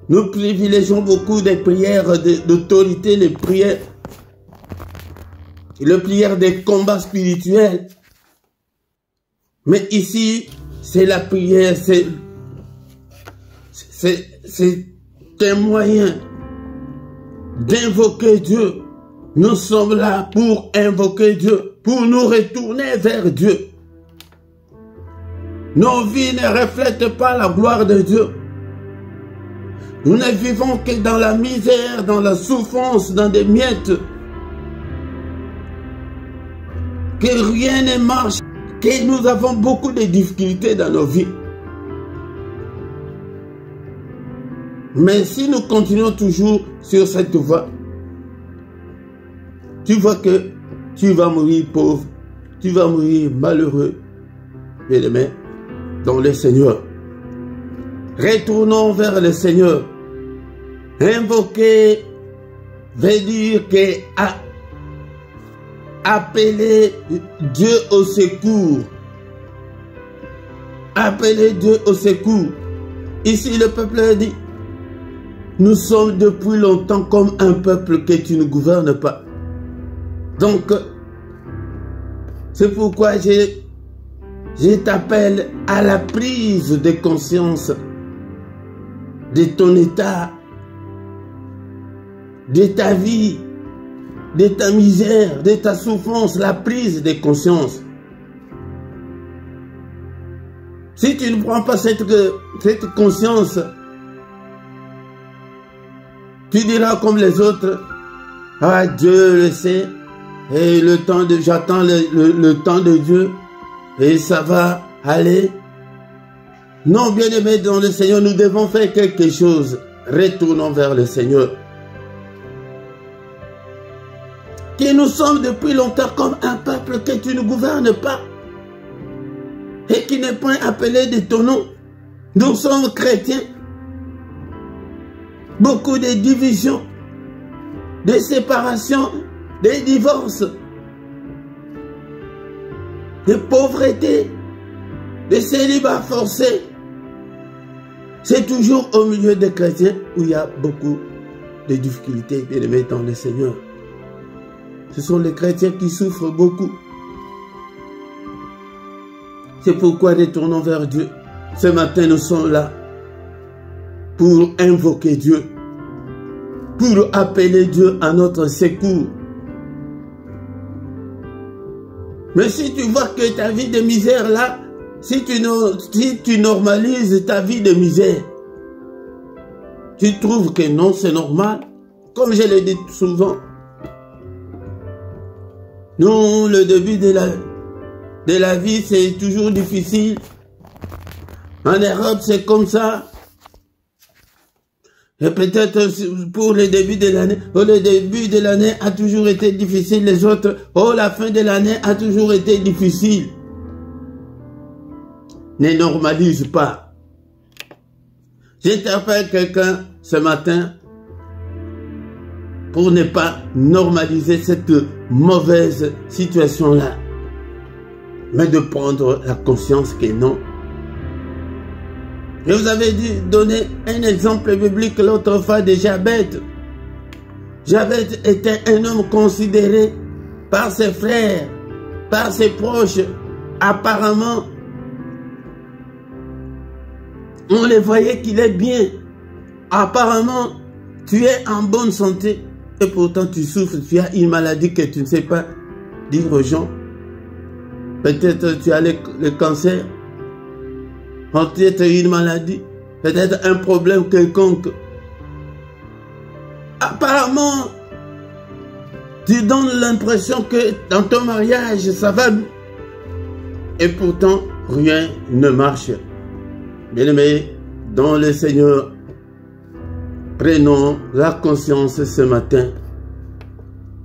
Nous privilégions beaucoup des prières d'autorité, les prières des combats spirituels. Mais ici, c'est la prière, c'est un moyen d'invoquer Dieu. Nous sommes là pour invoquer Dieu, pour nous retourner vers Dieu. Nos vies ne reflètent pas la gloire de Dieu. Nous ne vivons que dans la misère, dans la souffrance, dans des miettes. Que rien ne marche, que nous avons beaucoup de difficultés dans nos vies. Mais si nous continuons toujours sur cette voie, tu vois que tu vas mourir pauvre, tu vas mourir malheureux, bien-aimé, dans le Seigneur. Retournons vers le Seigneur. Invoquer veut dire que appeler Dieu au secours. Appeler Dieu au secours. Ici, le peuple dit, nous sommes depuis longtemps comme un peuple que tu ne gouvernes pas. Donc, c'est pourquoi je t'appelle à la prise de conscience de ton état, de ta vie, de ta misère, de ta souffrance, la prise de conscience. Si tu ne prends pas cette conscience, tu diras comme les autres, ah Dieu le sait, et j'attends le temps de Dieu, et ça va aller. Non, bien-aimés dans le Seigneur, nous devons faire quelque chose. Retournons vers le Seigneur. Que nous sommes depuis longtemps comme un peuple que tu ne gouvernes pas et qui n'est point appelé de ton nom. Nous sommes chrétiens. Beaucoup de divisions, de séparations, de divorces, de pauvreté, de célibat forcé. C'est toujours au milieu des chrétiens où il y a beaucoup de difficultés, bien-aimés dans le Seigneur. Ce sont les chrétiens qui souffrent beaucoup. C'est pourquoi retournons vers Dieu. Ce matin, nous sommes là pour invoquer Dieu, pour appeler Dieu à notre secours. Mais si tu vois que ta vie de misère là, si tu normalises ta vie de misère, tu trouves que non, c'est normal. Comme je le dis souvent, nous, le début de la vie, c'est toujours difficile. En Europe, c'est comme ça. Et peut-être pour le début de l'année, le début de l'année a toujours été difficile. Les autres, la fin de l'année a toujours été difficile. Ne normalise pas. J'interpelle quelqu'un ce matin pour ne pas normaliser cette mauvaise situation-là, mais de prendre la conscience que non. Je vous avais donné un exemple biblique l'autre fois de Jabez. Jabez était un homme considéré par ses frères, par ses proches. Apparemment, on le voyait qu'il est bien. Apparemment, tu es en bonne santé. Et pourtant, tu souffres, tu as une maladie que tu ne sais pas dire aux gens. Peut-être tu as le cancer. Peut-être une maladie. Peut-être un problème quelconque. Apparemment, tu donnes l'impression que dans ton mariage, ça va. Et pourtant, rien ne marche. Bien-aimés, dans le Seigneur, prenons la conscience ce matin.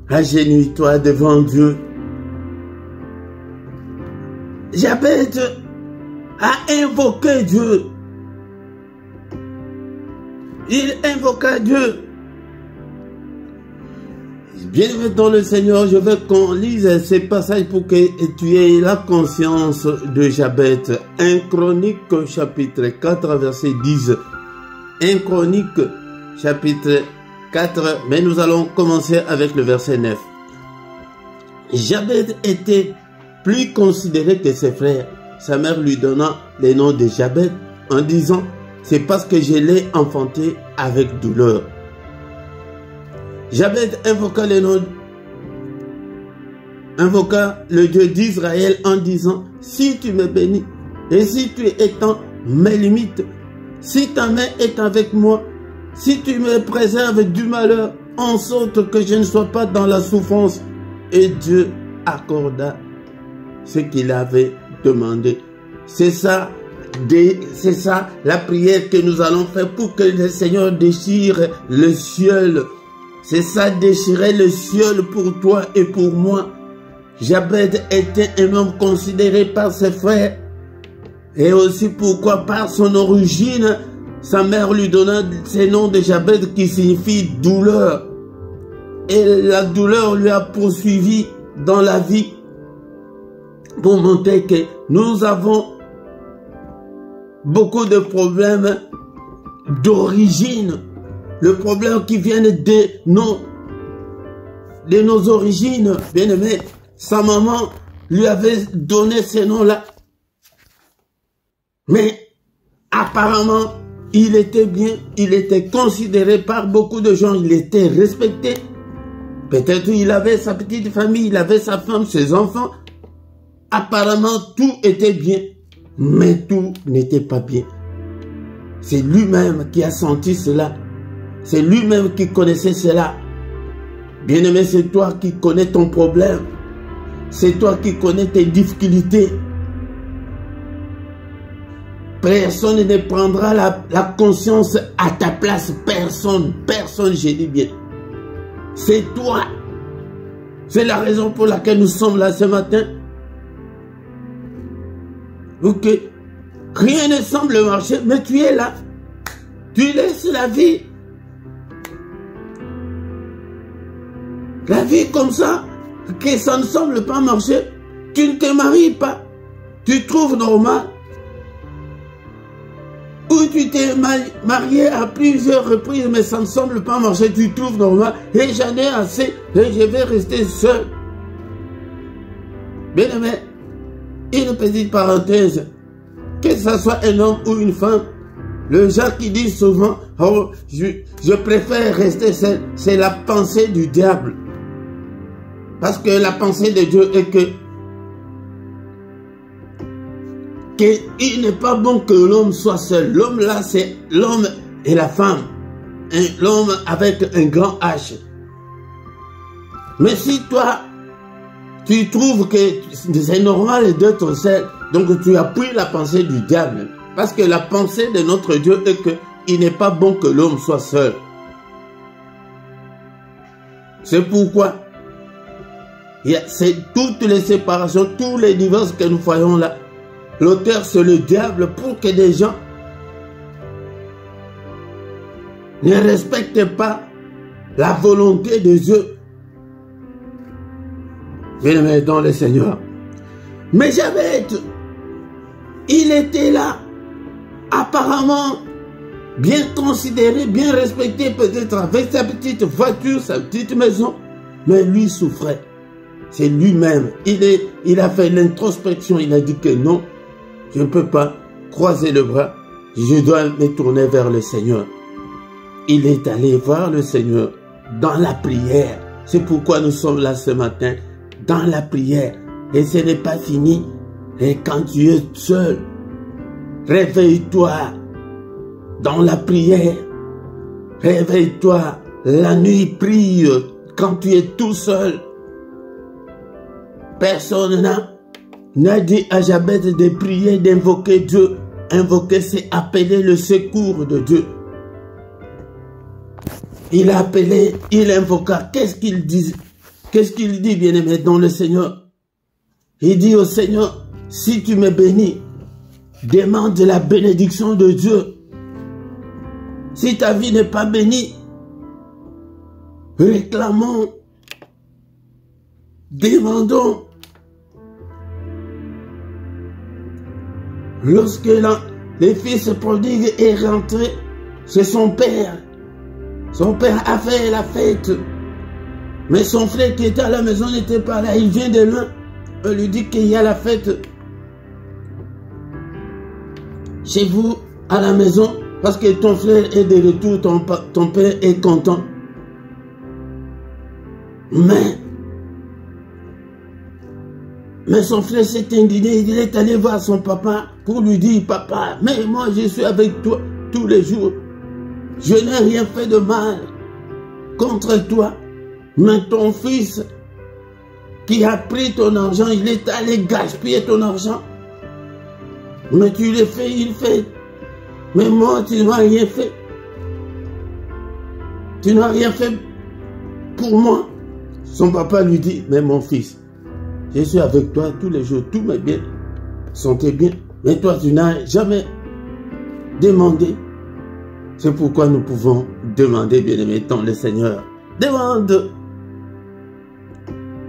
Agenouille-toi devant Dieu. Jabez a invoqué Dieu. Il invoqua Dieu. Bien-aimé dans le Seigneur, je veux qu'on lise ces passages pour que tu aies la conscience de Jabez. 1 Chronique chapitre 4 verset 10. 1 Chronique chapitre 4, mais nous allons commencer avec le verset 9. Jabez était plus considéré que ses frères. Sa mère lui donna le nom de Jabez en disant, c'est parce que je l'ai enfanté avec douleur. Jabez invoqua le Dieu d'Israël en disant, si tu me bénis et si tu étends mes limites, si ta main est avec moi, si tu me préserves du malheur, en sorte que je ne sois pas dans la souffrance. Et Dieu accorda ce qu'il avait demandé. C'est ça la prière que nous allons faire pour que le Seigneur déchire le ciel. C'est ça, déchirer le ciel pour toi et pour moi. Jabez était un homme considéré par ses frères. Et aussi pourquoi par son origine, sa mère lui donna ce nom de Jabez qui signifie douleur. Et la douleur lui a poursuivi dans la vie pour montrer que nous avons beaucoup de problèmes d'origine. Le problème qui vient de nos origines. Bien aimé, sa maman lui avait donné ce nom-là. Mais apparemment, il était bien, il était considéré par beaucoup de gens, il était respecté. Peut-être il avait sa petite famille, il avait sa femme, ses enfants. Apparemment, tout était bien, mais tout n'était pas bien. C'est lui-même qui a senti cela. C'est lui-même qui connaissait cela. Bien-aimé, c'est toi qui connais ton problème. C'est toi qui connais tes difficultés. Personne ne prendra la conscience à ta place. Personne, je dis bien. C'est toi. C'est la raison pour laquelle nous sommes là ce matin. Ok. Rien ne semble marcher, mais tu es là. Tu laisses la vie. La vie comme ça, que ça ne semble pas marcher. Tu ne te maries pas. Tu trouves normal. Ou tu t'es marié à plusieurs reprises, mais ça ne semble pas marcher, tu trouves normal, et j'en ai assez, et je vais rester seul. Bien aimé, une petite parenthèse, que ce soit un homme ou une femme, le gens qui disent souvent, oh, je préfère rester seul, c'est la pensée du diable. Parce que la pensée de Dieu est qu'il n'est pas bon que l'homme soit seul. L'homme là, c'est l'homme et la femme. L'homme avec un grand H. Mais si toi, tu trouves que c'est normal d'être seul, donc tu appuies la pensée du diable. Parce que la pensée de notre Dieu est qu'il n'est pas bon que l'homme soit seul. C'est pourquoi c'est toutes les séparations, tous les divorces que nous voyons là. L'auteur, c'est le diable pour que des gens ne respectent pas la volonté de Dieu. Bien-aimé dans le Seigneur. Mais Jabez, il était là, apparemment bien considéré, bien respecté, peut-être avec sa petite voiture, sa petite maison, mais lui souffrait. C'est lui-même. Il a fait l'introspection, il a dit que non, je ne peux pas croiser le bras, je dois me tourner vers le Seigneur. Il est allé voir le Seigneur dans la prière. C'est pourquoi nous sommes là ce matin, dans la prière. Et ce n'est pas fini. Et quand tu es seul, réveille-toi dans la prière. Réveille-toi la nuit, prie quand tu es tout seul. Personne n'a dit à Jabez de prier, d'invoquer Dieu. invoquer, c'est appeler le secours de Dieu. Il a appelé, il invoqua. Qu'est-ce qu'il dit? Qu'est-ce qu'il dit, bien-aimé, dans le Seigneur? Il dit au Seigneur, si tu me bénis, demande la bénédiction de Dieu. Si ta vie n'est pas bénie, réclamons, demandons. Lorsque le fils prodigue est rentré chez son père a fait la fête. Mais son frère qui était à la maison n'était pas là. Il vient de loin. On lui dit qu'il y a la fête chez vous à la maison parce que ton frère est de retour, ton père est content. Mais son frère s'est indigné, il est allé voir son papa pour lui dire, papa, mais moi je suis avec toi tous les jours. Je n'ai rien fait de mal contre toi. Mais ton fils qui a pris ton argent, il est allé gaspiller ton argent. Mais tu l'as fait, il fait. Mais moi, tu n'as rien fait. Tu n'as rien fait pour moi. Son papa lui dit, mais mon fils, je suis avec toi tous les jours, tous mes biens sont tes biens. Mais toi, tu n'as jamais demandé. C'est pourquoi nous pouvons demander, bien-aimé, dans le Seigneur. Demande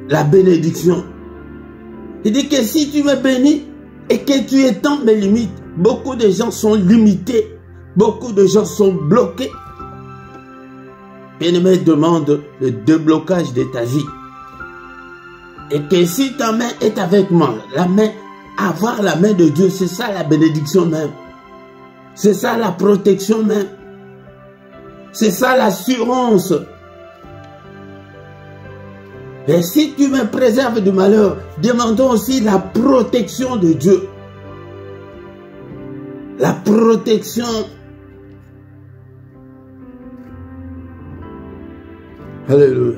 la bénédiction. Il dit que si tu me bénis et que tu étends mes limites, beaucoup de gens sont limités, beaucoup de gens sont bloqués. Bien-aimé, demande le déblocage de ta vie. Et que si ta main est avec moi, avoir la main de Dieu, c'est ça la bénédiction même. C'est ça la protection même. C'est ça l'assurance. Et si tu me préserves du malheur, demandons aussi la protection de Dieu. La protection. Alléluia.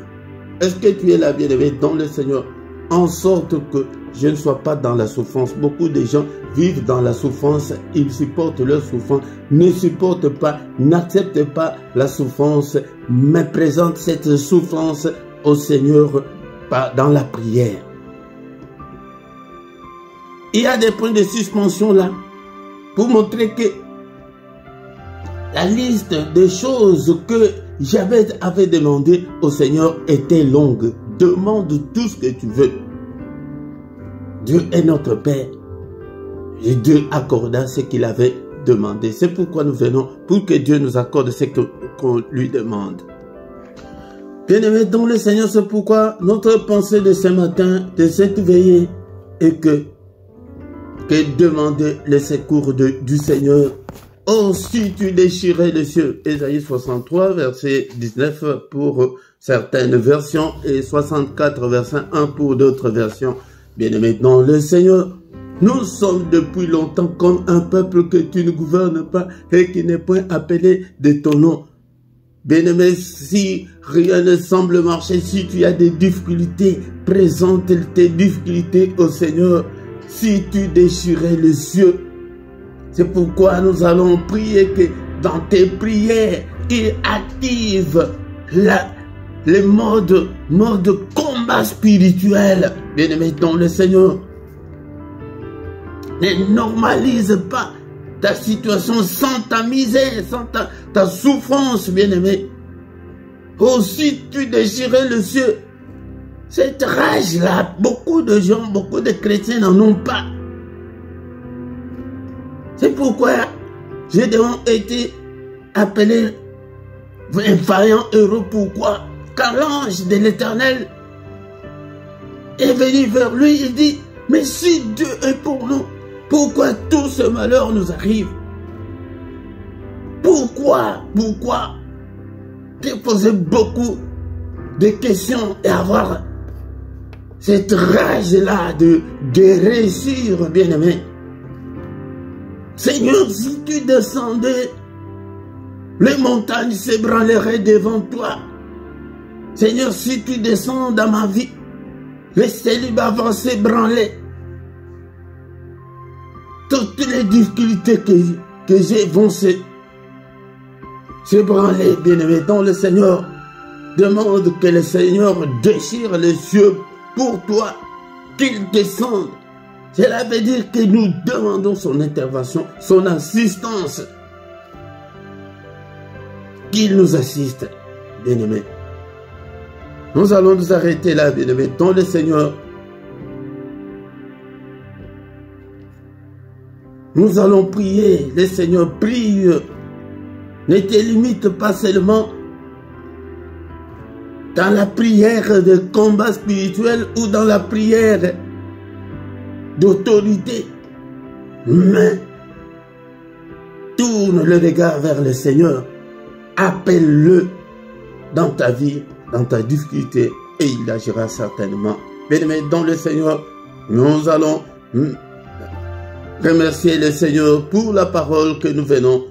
Est-ce que tu es là, bien-aimé, dans le Seigneur, en sorte que je ne sois pas dans la souffrance? Beaucoup de gens vivent dans la souffrance, ils supportent leur souffrance, ne supportent pas, n'acceptent pas la souffrance, mais présentent cette souffrance au Seigneur dans la prière. Il y a des points de suspension là pour montrer que la liste des choses que Jabez avait demandé au Seigneur était longue. Demande tout ce que tu veux. Dieu est notre Père. Et Dieu accorda ce qu'il avait demandé. C'est pourquoi nous venons, pour que Dieu nous accorde ce qu'on lui demande. Bien-aimés dans le Seigneur, c'est pourquoi notre pensée de ce matin, de cette veillée, est que demander le secours du Seigneur. Oh, si tu déchirais les cieux. Ésaïe 63, verset 19 pour certaines versions et 64, verset 1 pour d'autres versions. Bien-aimés dans le Seigneur, nous sommes depuis longtemps comme un peuple que tu ne gouvernes pas et qui n'est point appelé de ton nom. Bien-aimé, si rien ne semble marcher, si tu as des difficultés, présente tes difficultés au Seigneur. Si tu déchirais les cieux, c'est pourquoi nous allons prier que dans tes prières, il active le mode combat spirituel. Bien-aimé dans le Seigneur, ne normalise pas ta situation sans ta misère, sans ta souffrance, bien-aimé. Aussi tu déchirais le ciel. Cette rage-là, beaucoup de gens, beaucoup de chrétiens n'en ont pas. C'est pourquoi j'ai donc été appelé un vaillant héros. Pourquoi? Car l'ange de l'Éternel est venu vers lui, il dit, mais si Dieu est pour nous, pourquoi tout ce malheur nous arrive? Pourquoi? J'ai posé beaucoup de questions et avoir cette rage-là de réussir, bien-aimé. Seigneur, si tu descendais, les montagnes s'ébranleraient devant toi. Seigneur, si tu descends dans ma vie, les célibats vont s'ébranler. toutes les difficultés que j'ai vont s'ébranler, bien-aimé, dans le Seigneur. Demande que le Seigneur déchire les cieux pour toi, qu'il descende. Cela veut dire que nous demandons son intervention, son assistance. Qu'il nous assiste, bien-aimé. Nous allons nous arrêter là, bien-aimé, dans le Seigneur. Nous allons prier, le Seigneur prie. Ne te limite pas seulement dans la prière de combat spirituel ou dans la prière d'autorité, mais tourne le regard vers le Seigneur, appelle-le dans ta vie, dans ta difficulté, et il agira certainement. Bien-aimés, dans le Seigneur, nous allons remercier le Seigneur pour la parole que nous venons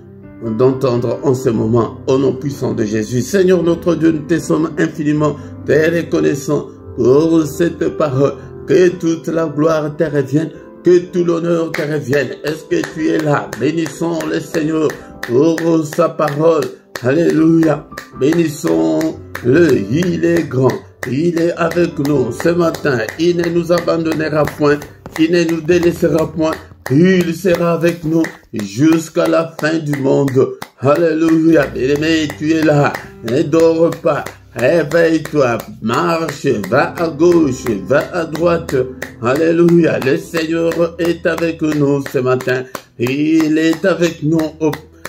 d'entendre en ce moment, au nom puissant de Jésus. Seigneur notre Dieu, nous te sommes infiniment reconnaissants pour cette parole. Que toute la gloire te revienne, que tout l'honneur te revienne. Est-ce que tu es là? Bénissons le Seigneur pour sa parole. Alléluia. Bénissons-le. Il est grand. Il est avec nous ce matin. Il ne nous abandonnera point. Il ne nous délaissera point. Il sera avec nous jusqu'à la fin du monde. Alléluia. Bien-aimé, tu es là. Ne dors pas. Réveille-toi, marche, va à gauche, va à droite. Alléluia. Le Seigneur est avec nous ce matin. Il est avec nous.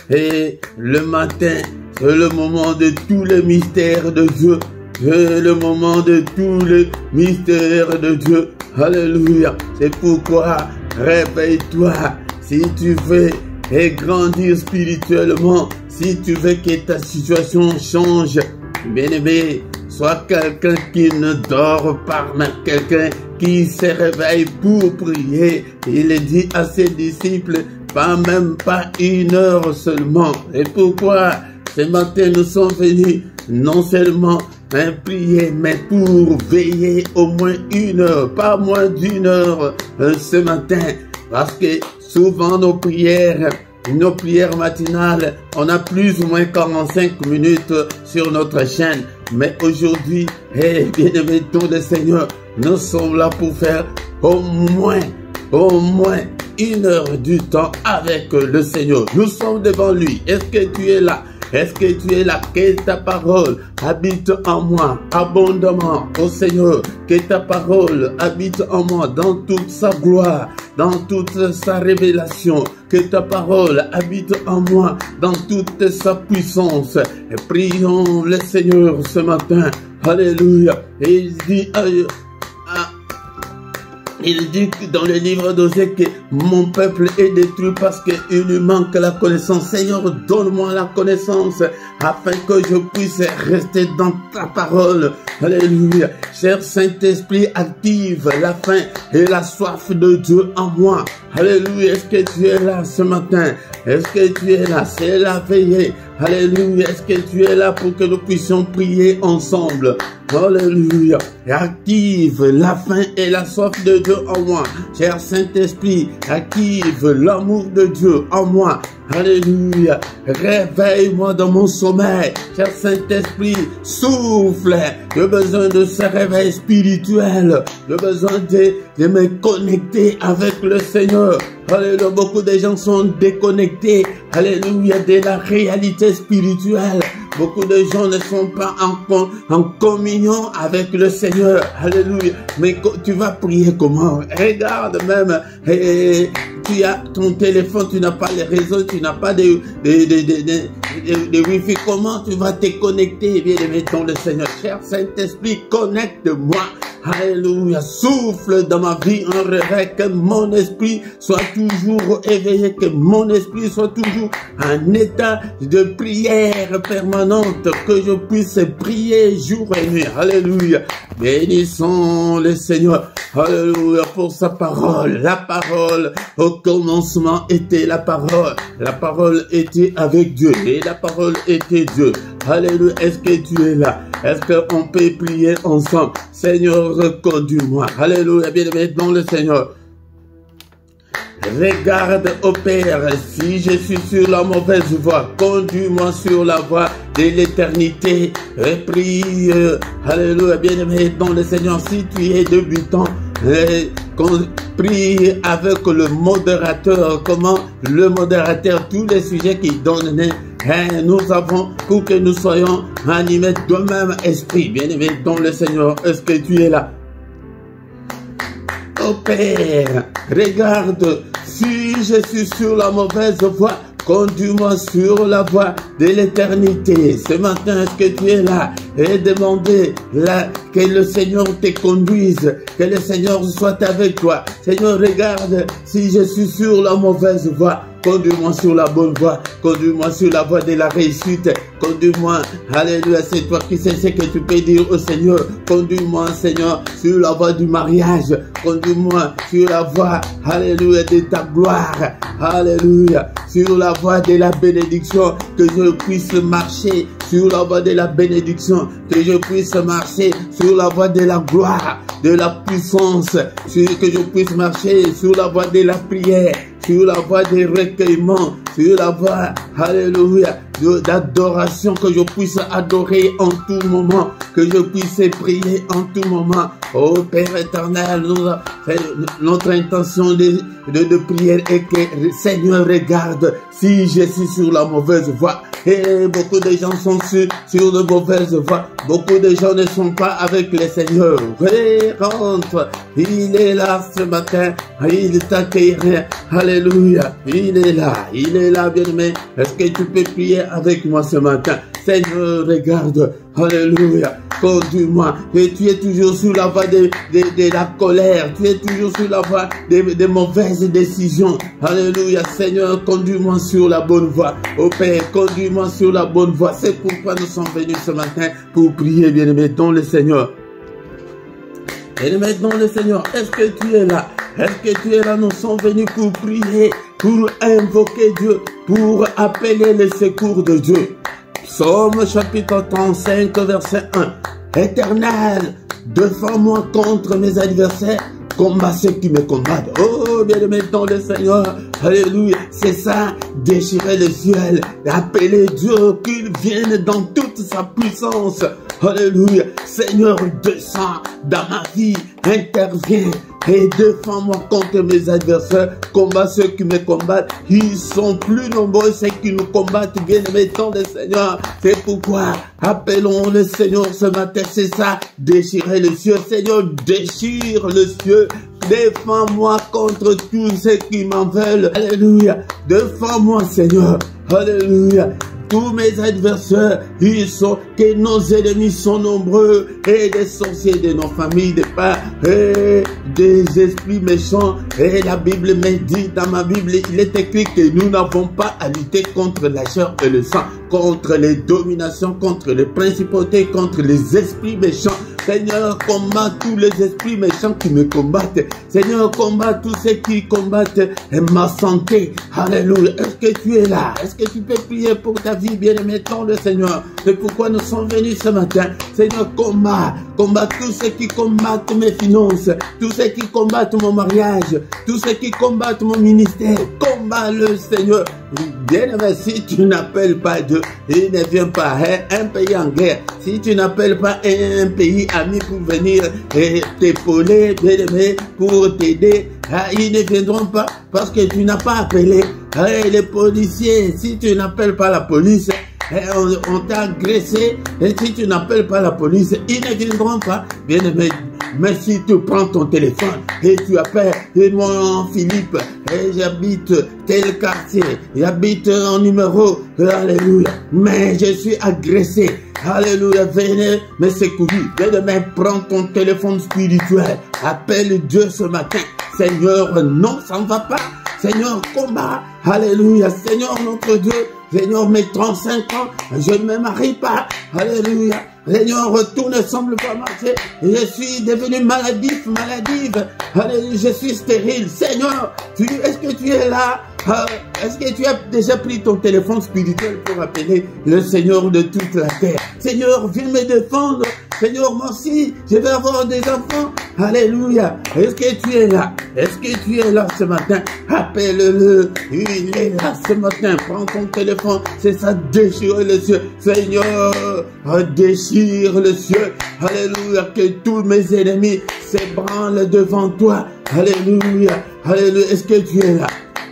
Et le matin, c'est le moment de tous les mystères de Dieu. C'est le moment de tous les mystères de Dieu. Alléluia. C'est pourquoi réveille-toi. Si tu veux grandir spirituellement, si tu veux que ta situation change, bien-aimé, sois quelqu'un qui ne dort pas, mais quelqu'un qui se réveille pour prier. Il dit à ses disciples, même pas 1 heure seulement. Et pourquoi ce matin nous sommes venus non seulement prier, mais pour veiller au moins 1 heure, pas moins d'1 heure ce matin. Parce que souvent nos prières matinales, on a plus ou moins 45 minutes sur notre chaîne. Mais aujourd'hui, bien-aimé, tout le Seigneur, nous sommes là pour faire au moins 1 heure du temps avec le Seigneur. Nous sommes devant lui. Est-ce que tu es là? Est-ce que tu es là? Que ta parole habite en moi abondamment, ô Seigneur. Que ta parole habite en moi dans toute sa gloire, dans toute sa révélation. Que ta parole habite en moi dans toute sa puissance. Et prions le Seigneur ce matin. Alléluia. Et il dit dans le livre d'Osée que mon peuple est détruit parce qu'il lui manque la connaissance. Seigneur, donne-moi la connaissance afin que je puisse rester dans ta parole. Alléluia. Cher Saint-Esprit, active la faim et la soif de Dieu en moi. Alléluia. Est-ce que tu es là ce matin? Est-ce que tu es là? C'est la veillée. Alléluia. Est-ce que tu es là pour que nous puissions prier ensemble? Alléluia. Active la faim et la soif de Dieu en moi. Cher Saint-Esprit, active l'amour de Dieu en moi. Alléluia. Réveille-moi dans mon sommeil. Cher Saint-Esprit, souffle. J'ai besoin de ce réveil spirituel. J'ai besoin de me connecter avec le Seigneur. Alléluia. Beaucoup de gens sont déconnectés. Alléluia. De la réalité spirituelle. Beaucoup de gens ne sont pas en communion avec le Seigneur. Alléluia. Mais tu vas prier comment? Regarde même. Tu as ton téléphone, tu n'as pas les réseaux, tu n'as pas de Wi-Fi. Comment tu vas te connecter? Bien aimé dans le Seigneur. Cher Saint-Esprit, connecte-moi. Alléluia. Souffle dans ma vie un réveil, que mon esprit soit toujours éveillé, que mon esprit soit toujours en état de prière permanente, que je puisse prier jour et nuit. Alléluia. Bénissons le Seigneur. Alléluia pour sa parole. La parole, au commencement était la parole. La parole était avec Dieu et la parole était Dieu. Alléluia. Est-ce que tu es là? Est-ce qu'on peut prier ensemble? Seigneur, conduis-moi. Alléluia. Bien-aimé dans le Seigneur. regarde, ô Père, si je suis sur la mauvaise voie, conduis-moi sur la voie de l'éternité. Prie, alléluia, bien-aimé dans le Seigneur, si tu es débutant, prie avec le modérateur. Comment le modérateur, tous les sujets qu'il donne, nous avons pour que nous soyons animés de même esprit. Bien-aimé dans le Seigneur, est-ce que tu es là? Oh Père, regarde, si je suis sur la mauvaise voie, conduis-moi sur la voie de l'éternité. Ce matin, est-ce que tu es là? Et demandez que le Seigneur te conduise, que le Seigneur soit avec toi. Seigneur, regarde, si je suis sur la mauvaise voie, conduis-moi sur la bonne voie, conduis-moi sur la voie de la réussite, conduis-moi, alléluia, c'est toi qui sais ce que tu peux dire au Seigneur, conduis-moi, Seigneur, sur la voie du mariage, conduis-moi sur la voie, alléluia, de ta gloire, alléluia, sur la voie de la bénédiction, que je puisse marcher sur la voie de la bénédiction, que je puisse marcher sur la voie de la gloire, de la puissance, que je puisse marcher sur la voie de la prière, sur la voie des recueillements, sur la voie, alléluia, d'adoration, que je puisse adorer en tout moment, que je puisse prier en tout moment. Oh Père éternel, notre intention de prière est que Seigneur regarde si je suis sur la mauvaise voie. Et beaucoup de gens sont sur de mauvaises voies. Beaucoup de gens ne sont pas avec le Seigneur. Rentre, il est là ce matin, il t'accueillerait. Alléluia, il est là, bien-aimé. Est-ce que tu peux prier avec moi ce matin? Seigneur, regarde, alléluia, conduis-moi. Et tu es toujours sur la voie de la colère, tu es toujours sur la voie des mauvaises décisions. Alléluia, Seigneur, conduis-moi sur la bonne voie. Ô Père, conduis-moi sur la bonne voie. C'est pourquoi nous sommes venus ce matin pour prier, bien-aimé, dans le Seigneur. Bien-aimé, dans le Seigneur, est-ce que tu es là? Est-ce que tu es là? Nous sommes venus pour prier, pour invoquer Dieu, pour appeler le secours de Dieu. Psaume chapitre 35, verset 1. Éternel, défends-moi contre mes adversaires, combat ceux qui me combattent. Oh, bien-aimé dans le Seigneur, alléluia, c'est ça, déchirer le ciel, appeler Dieu, qu'il vienne dans toute sa puissance. Alléluia, Seigneur, descends dans ma vie, interviens et défends-moi contre mes adversaires, combat ceux qui me combattent. Ils sont plus nombreux ceux qui nous combattent, bien-aimés dans le Seigneur. C'est pourquoi appelons le Seigneur ce matin, c'est ça, déchirer le ciel. Seigneur, déchire le ciel. Défends-moi contre tous ceux qui m'en veulent. Alléluia. Défends-moi, Seigneur. Alléluia. Tous mes adversaires, ils sont, que nos ennemis sont nombreux, et des sorciers de nos familles, des pères, et des esprits méchants. Et la Bible me dit, dans ma Bible, il est écrit que nous n'avons pas à lutter contre la chair et le sang, contre les dominations, contre les principautés, contre les esprits méchants. Seigneur, combat tous les esprits méchants qui me combattent. Seigneur, combat tous ceux qui combattent ma santé. Alléluia. Est-ce que tu es là? Est-ce que tu peux prier pour ta vie, bien-aimé dans le Seigneur? C'est pourquoi nous sommes venus ce matin. Seigneur, combat tous ceux qui combattent mes finances, tous ceux qui combattent mon mariage, tous ceux qui combattent mon ministère. Combat le Seigneur. Bien-aimé, si tu n'appelles pas Dieu, il ne vient pas. Un pays en guerre, si tu n'appelles pas un pays ami pour venir t'épauler, bien-aimé, pour t'aider, ils ne viendront pas parce que tu n'as pas appelé. Les policiers, si tu n'appelles pas la police, on t'a agressé, et si tu n'appelles pas la police, ils ne viendront pas, bien-aimé. Mais si tu prends ton téléphone et tu appelles, et moi Philippe, et j'habite tel quartier, j'habite en numéro, alléluia, mais je suis agressé, alléluia, venez me secourir, venez prends ton téléphone spirituel, appelle Dieu ce matin, Seigneur, non, ça ne va pas, Seigneur, combat, alléluia, Seigneur notre Dieu, Seigneur, mes 35 ans, je ne me marie pas, alléluia. Seigneur, tout ne semble pas marcher. Je suis devenu maladive. Alléluia, je suis stérile. Seigneur, est-ce que tu es là? Est-ce que tu as déjà pris ton téléphone spirituel pour appeler le Seigneur de toute la terre? Seigneur, viens me défendre. Seigneur, moi aussi, je vais avoir des enfants. Alléluia. Est-ce que tu es là? Est-ce que tu es là ce matin? Appelle-le. Il est là ce matin. Prends ton téléphone. C'est ça, déchire le ciel. Seigneur, déchire le ciel. Alléluia. Que tous mes ennemis s'ébranlent devant toi. Alléluia. Alléluia. Est-ce que tu es là?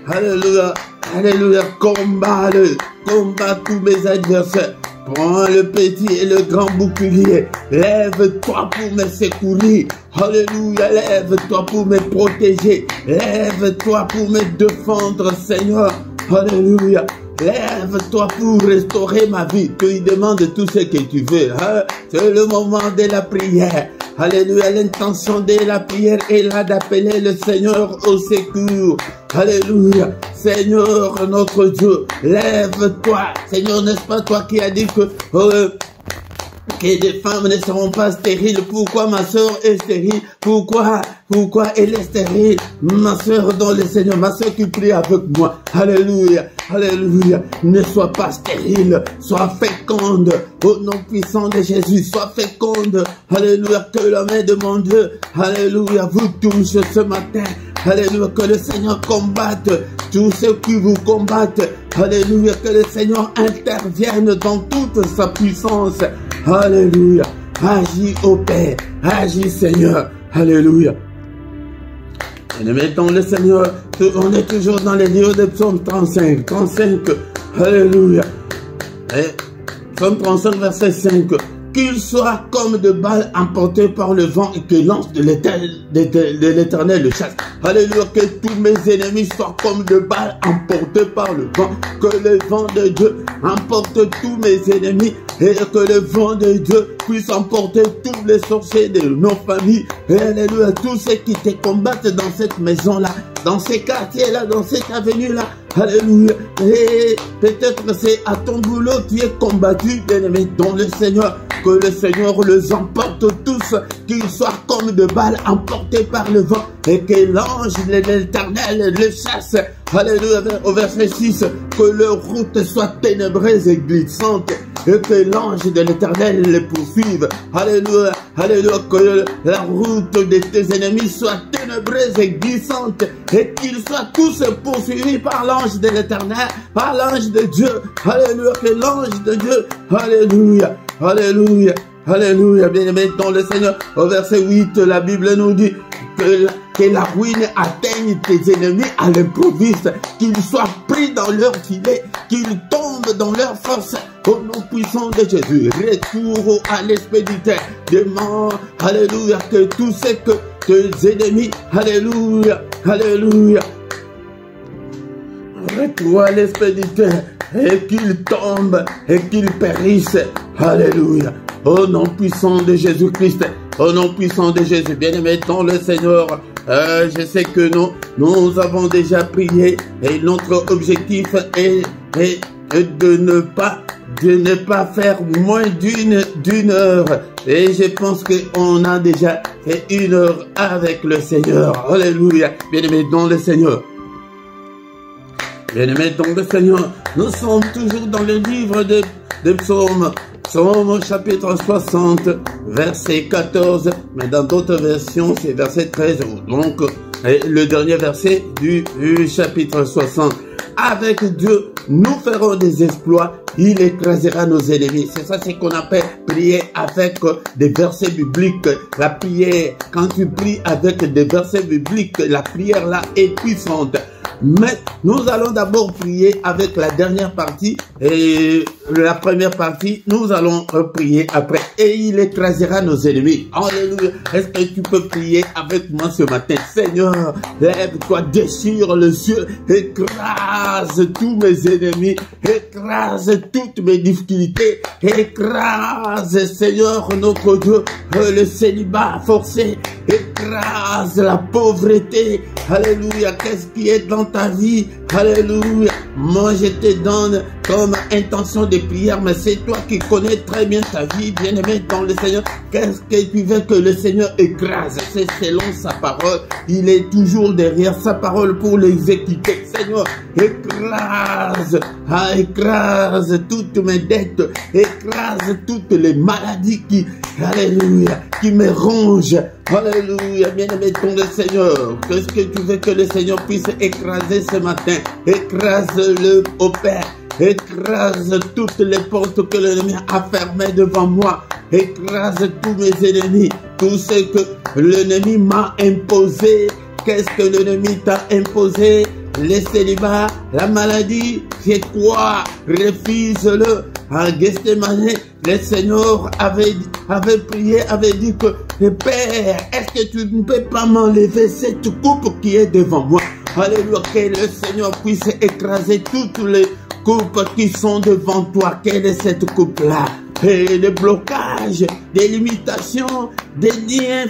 Alléluia. Alléluia. Combat-le. Combat tous mes adversaires. Prends le petit et le grand bouclier. Lève-toi pour me secourir. Alléluia. Lève-toi pour me protéger. Lève-toi pour me défendre, Seigneur. Alléluia. Lève-toi pour restaurer ma vie. Tu lui demandes tout ce que tu veux. Hein? C'est le moment de la prière. Alléluia. L'intention de la prière est là d'appeler le Seigneur au secours. Alléluia. Seigneur notre Dieu, lève-toi. Seigneur, n'est-ce pas toi qui as dit que des femmes ne seront pas stériles? Pourquoi ma soeur est stérile? Pourquoi elle est stérile? Ma soeur dans le Seigneur, ma soeur qui prie avec moi. Alléluia, alléluia. Ne sois pas stérile, sois féconde. Au nom puissant de Jésus, sois féconde. Alléluia, que la main de mon Dieu, alléluia, vous touche ce matin. Alléluia, que le Seigneur combatte tous ceux qui vous combattent. Alléluia, que le Seigneur intervienne dans toute sa puissance. Alléluia, agis au Père, agis Seigneur. Alléluia. Et nous mettons le Seigneur, on est toujours dans les livres de Psaume 35. Alléluia. Et Psaume 35, verset 5. Qu'il soit comme de balles emportées par le vent et que l'ange de l'Éternel le chasse. Alléluia, que tous mes ennemis soient comme de balles emportées par le vent. Que le vent de Dieu emporte tous mes ennemis et que le vent de Dieu puisse emporter tous les sorciers de nos familles. Et alléluia, tous ceux qui te combattent dans cette maison-là, dans ces quartiers-là, dans cette avenue-là. Alléluia. Et peut-être c'est à ton boulot tu es combattu, bien-aimé, dans le Seigneur. Que le Seigneur les emporte tous, qu'ils soient comme de balles emportés par le vent et que l'ange de l'Éternel les chasse. Alléluia. Au verset 6, que leur route soit ténébreuse et glissante et que l'ange de l'Éternel les poursuive. Alléluia. Alléluia. Que la route de tes ennemis soit ténébreuse et glissante et qu'ils soient tous poursuivis par l'ange de l'Éternel, par l'ange de Dieu. Alléluia. Que l'ange de Dieu, alléluia, alléluia, alléluia, bien-aimé dans le Seigneur. Au verset 8, la Bible nous dit que la ruine atteigne tes ennemis à l'improviste, qu'ils soient pris dans leur filet, qu'ils tombent dans leur force. Au nom puissant de Jésus, retour à l'expéditeur. Demande, alléluia, que tous ces que tes ennemis, alléluia, alléluia, retour à l'expéditeur et qu'ils tombent et qu'ils périssent. Alléluia. Au nom puissant de Jésus-Christ. Au nom puissant de Jésus. Bien-aimé dans le Seigneur. Je sais que nous avons déjà prié et notre objectif est de ne pas faire moins d'une heure. Et je pense qu'on a déjà fait 1 heure avec le Seigneur. Alléluia. Bien-aimé dans le Seigneur. Bien-aimés dans le Seigneur, nous sommes toujours dans le livre de Psaume. Psaume chapitre 60, verset 14. Mais dans d'autres versions, c'est verset 13. Donc, le dernier verset du chapitre 60. Avec Dieu, nous ferons des exploits. Il écrasera nos ennemis. C'est ça ce qu'on appelle prier avec des versets bibliques. La prière, quand tu pries avec des versets bibliques, la prière là est puissante. Mais nous allons d'abord prier avec la dernière partie et la première partie, nous allons prier après. Et il écrasera nos ennemis. Alléluia. Est-ce que tu peux prier avec moi ce matin? Seigneur, lève-toi, déchire le ciel, écrase tous mes ennemis, écrase toutes mes difficultés, écrase, Seigneur, notre Dieu, le célibat forcé, écrase la pauvreté. Alléluia. Qu'est-ce qui est dans ta vie? Alléluia. Moi, je te donne comme intention de prière, mais c'est toi qui connais très bien ta vie, bien-aimé dans le Seigneur. Qu'est-ce que tu veux que le Seigneur écrase? C'est selon sa parole. Il est toujours derrière sa parole pour l'exécuter. Seigneur, écrase, écrase toutes mes dettes, écrase toutes les maladies qui, alléluia, qui me rongent. Alléluia, bien-aimé dans le Seigneur. Qu'est-ce que tu veux que le Seigneur puisse écraser ce matin? Écrase-le au Père. Écrase toutes les portes que l'ennemi a fermées devant moi. Écrase tous mes ennemis. Tout ce que l'ennemi m'a imposé. Qu'est-ce que l'ennemi t'a imposé? Les célibats, la maladie, c'est quoi? Refuse-le. À Gethsemane, le Seigneur avait prié, avait dit que le Père, est-ce que tu ne peux pas m'enlever cette coupe qui est devant moi? Alléluia, que le Seigneur puisse écraser toutes les coupes qui sont devant toi. Quelle est cette coupe-là? Et des blocages, des limitations, des liens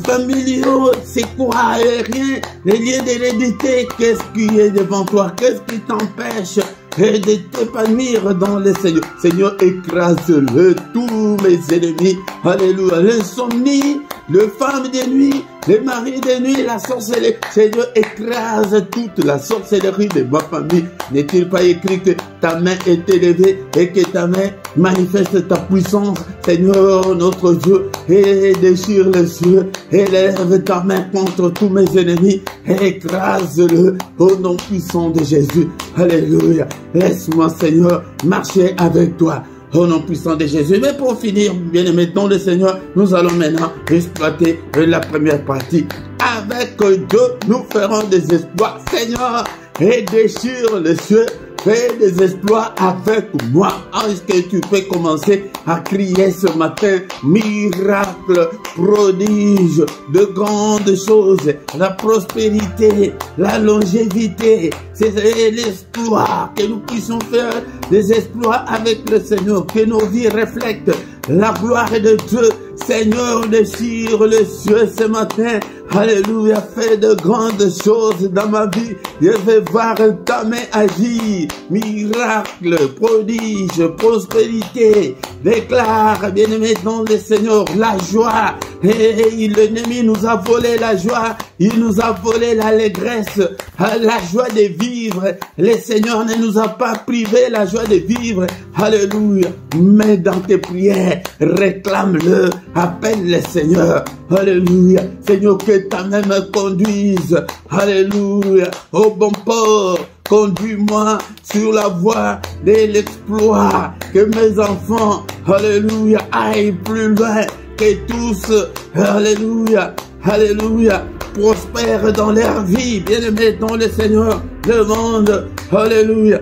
familiaux, c'est quoi? Rien, les liens d'hérédité, qu'est-ce qui est devant toi? Qu'est-ce qui t'empêche de t'épanouir dans le Seigneur? Seigneur, écrase-le, tous mes ennemis. Alléluia, l'insomnie, le femme de nuit, les maris de nuit, la sorcellerie. Seigneur, écrase toute la sorcellerie de ma famille. N'est-il pas écrit que ta main est élevée et que ta main manifeste ta puissance? Seigneur, notre Dieu, et déchire les cieux, élève ta main contre tous mes ennemis, écrase-le au nom puissant de Jésus. Alléluia. Laisse-moi, Seigneur, marcher avec toi. Au nom puissant de Jésus. Mais pour finir, bien-aimés dans le Seigneur, nous allons maintenant exploiter la première partie. Avec Dieu, nous ferons des exploits. Seigneur, et déchire les cieux, fais des exploits avec moi. Est-ce que tu peux commencer à crier ce matin? Miracle, prodige, de grandes choses, la prospérité, la longévité. C'est l'espoir que nous puissions faire des exploits avec le Seigneur, que nos vies reflètent la gloire de Dieu. Seigneur, déchire les cieux ce matin. Alléluia, fais de grandes choses dans ma vie. Je vais voir ta main agir. Miracle, prodige, prospérité. Déclare, bien-aimé dans le Seigneur, la joie. Et l'ennemi nous a volé la joie. Il nous a volé l'allégresse, la joie de vivre. Le Seigneur ne nous a pas privé la joie de vivre. Alléluia. Mais dans tes prières, réclame-le. Appelle le Seigneur. Alléluia. Seigneur, que ta main me conduise. Alléluia. Au bon port. Conduis-moi sur la voie de l'exploit. Que mes enfants, alléluia, aillent plus loin. Que tous, alléluia, alléluia, prospèrent dans leur vie. Bien-aimés dans le Seigneur, demande, alléluia.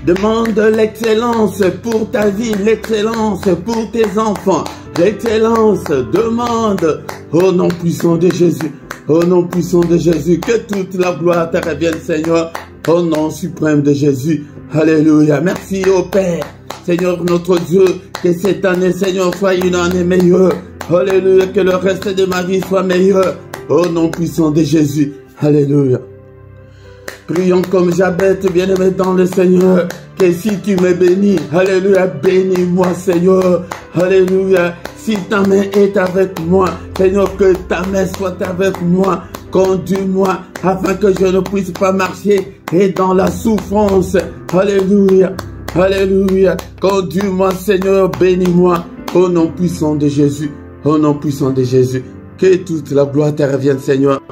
Demande l'excellence pour ta vie, l'excellence pour tes enfants. L'excellence, demande au nom puissant de Jésus. Au nom puissant de Jésus, que toute la gloire te revienne, Seigneur, au nom suprême de Jésus. Alléluia. Merci au Père. Seigneur notre Dieu, que cette année, Seigneur, soit une année meilleure. Alléluia. Que le reste de ma vie soit meilleur. Au nom puissant de Jésus. Alléluia. Prions comme Jabez, bien-aimé dans le Seigneur, que si tu me bénis, alléluia, bénis-moi, Seigneur, alléluia. Si ta main est avec moi, Seigneur, que ta main soit avec moi, conduis-moi, afin que je ne puisse pas marcher et dans la souffrance, alléluia, alléluia. Conduis-moi, Seigneur, bénis-moi, au nom puissant de Jésus, au nom puissant de Jésus. Que toute la gloire te revienne, Seigneur.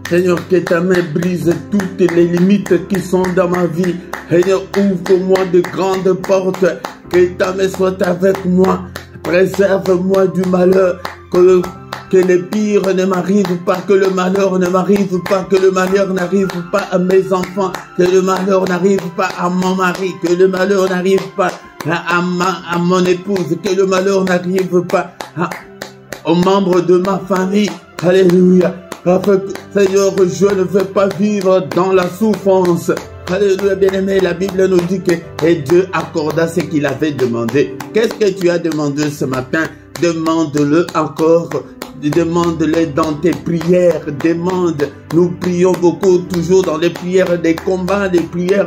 Seigneur, que ta main brise toutes les limites qui sont dans ma vie. Seigneur, ouvre-moi de grandes portes. Que ta main soit avec moi. Préserve-moi du malheur. Que le pire ne m'arrive pas. Que le malheur ne m'arrive pas. Que le malheur n'arrive pas à mes enfants. Que le malheur n'arrive pas à mon mari. Que le malheur n'arrive pas à mon épouse. Que le malheur n'arrive pas aux membres de ma famille. Alléluia. Seigneur, je ne veux pas vivre dans la souffrance. Alléluia, bien-aimé, la Bible nous dit que Dieu accorda ce qu'il avait demandé. Qu'est-ce que tu as demandé ce matin? Demande-le encore. demande-les dans tes prières, demande. Nous prions beaucoup, toujours dans les prières des combats, les prières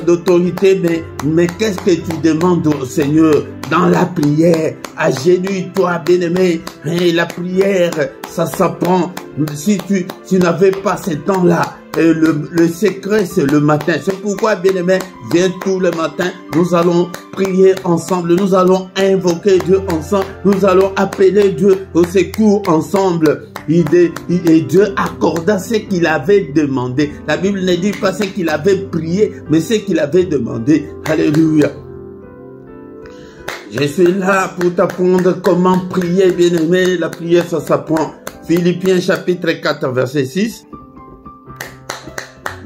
d'autorité, mais qu'est-ce que tu demandes au Seigneur dans la prière? Agenouille-toi, bien-aimé. Et la prière, ça s'apprend. Si tu n'avais pas ce temps-là, le secret, c'est le matin. C'est pourquoi, bien-aimé, viens tout le matin. Nous allons prier ensemble. Nous allons invoquer Dieu ensemble. Nous allons appeler Dieu au secours ensemble. Et Dieu accorda ce qu'il avait demandé. La Bible ne dit pas ce qu'il avait prié, mais ce qu'il avait demandé. Alléluia. Je suis là pour t'apprendre comment prier, bien-aimé. La prière, ça s'apprend. Philippiens chapitre 4, verset 6.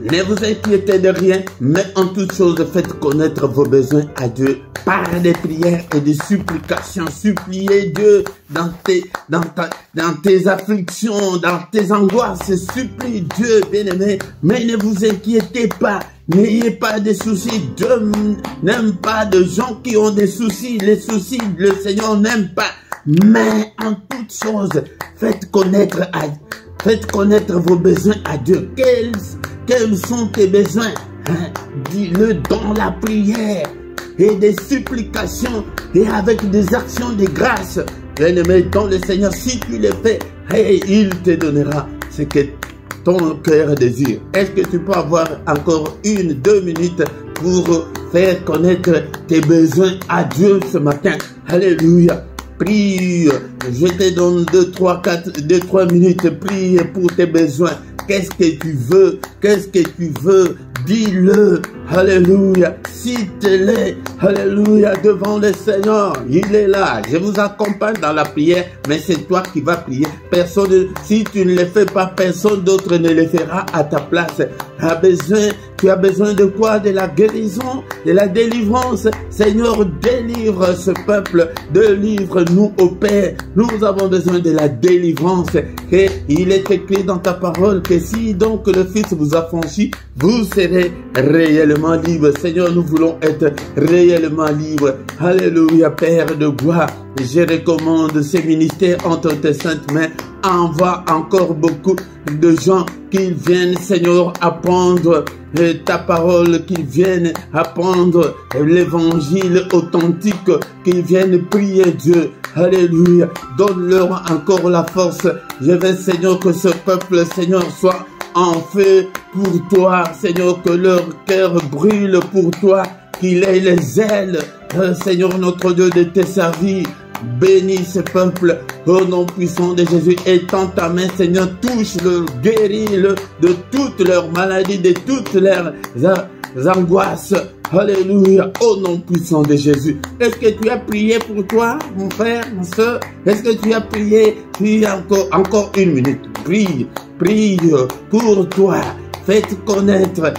Ne vous inquiétez de rien, mais en toute chose, faites connaître vos besoins à Dieu par des prières et des supplications. Suppliez Dieu dans tes afflictions, dans tes angoisses. Supplie Dieu, bien-aimé, mais ne vous inquiétez pas. N'ayez pas de soucis. Dieu n'aime pas de gens qui ont des soucis. Les soucis, le Seigneur n'aime pas. Mais en toute chose, faites connaître vos besoins à Dieu. Quels sont tes besoins? Dis-le dans la prière et des supplications et avec des actions de grâce. Bien-aimé, dans le Seigneur, si tu le fais, il te donnera ce que ton cœur désire. Est-ce que tu peux avoir encore 1-2 minutes pour faire connaître tes besoins à Dieu ce matin? Alléluia. Prie, je te donne 2-3 minutes, prie pour tes besoins. Qu'est-ce que tu veux? Qu'est-ce que tu veux? Dis-le. Alléluia. Cite-le. Alléluia. Devant le Seigneur. Il est là. Je vous accompagne dans la prière, mais c'est toi qui vas prier. Si tu ne le fais pas, personne d'autre ne le fera à ta place. Tu as besoin de quoi? De la guérison, de la délivrance. Seigneur, délivre ce peuple. Délivre-nous au Père. Nous avons besoin de la délivrance. Et il est écrit dans ta parole que si donc le Fils vous affranchit, vous serez réellement libre. Seigneur, nous voulons être réellement libres. Alléluia, Père de gloire. Je recommande ces ministères entre tes saintes mains. Envoie encore beaucoup de gens qui viennent, Seigneur, apprendre ta parole, qui viennent apprendre l'évangile authentique, qui viennent prier Dieu. Alléluia. Donne-leur encore la force. Je veux, Seigneur, que ce peuple, Seigneur, soit en feu pour toi. Seigneur, que leur cœur brûle pour toi, qu'il ait les ailes, Seigneur, notre Dieu, de te servir. Bénis ce peuple au nom puissant de Jésus. Étends ta main, Seigneur, touche-le, guéris-le de toutes leurs maladies, de toutes leurs angoisses. Alléluia, au nom puissant de Jésus. Est-ce que tu as prié pour toi, mon frère, mon soeur? Est-ce que tu as prié? Puis encore 1 minute. Prie pour toi. Faites connaître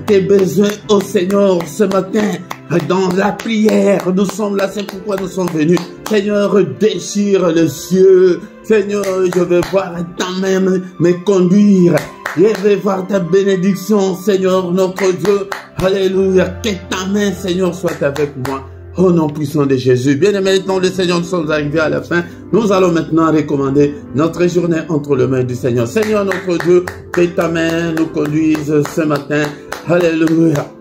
tes besoins au Seigneur ce matin. Dans la prière, nous sommes là, c'est pourquoi nous sommes venus. Seigneur, déchire le cieux. Seigneur, je veux voir ta main me conduire. Je veux voir ta bénédiction, Seigneur, notre Dieu. Alléluia. Que ta main, Seigneur, soit avec moi. Au nom puissant de Jésus. Bien-aimés, dans le Seigneur, nous sommes arrivés à la fin. Nous allons maintenant recommander notre journée entre les mains du Seigneur. Seigneur, notre Dieu, que ta main nous conduise ce matin. Alléluia.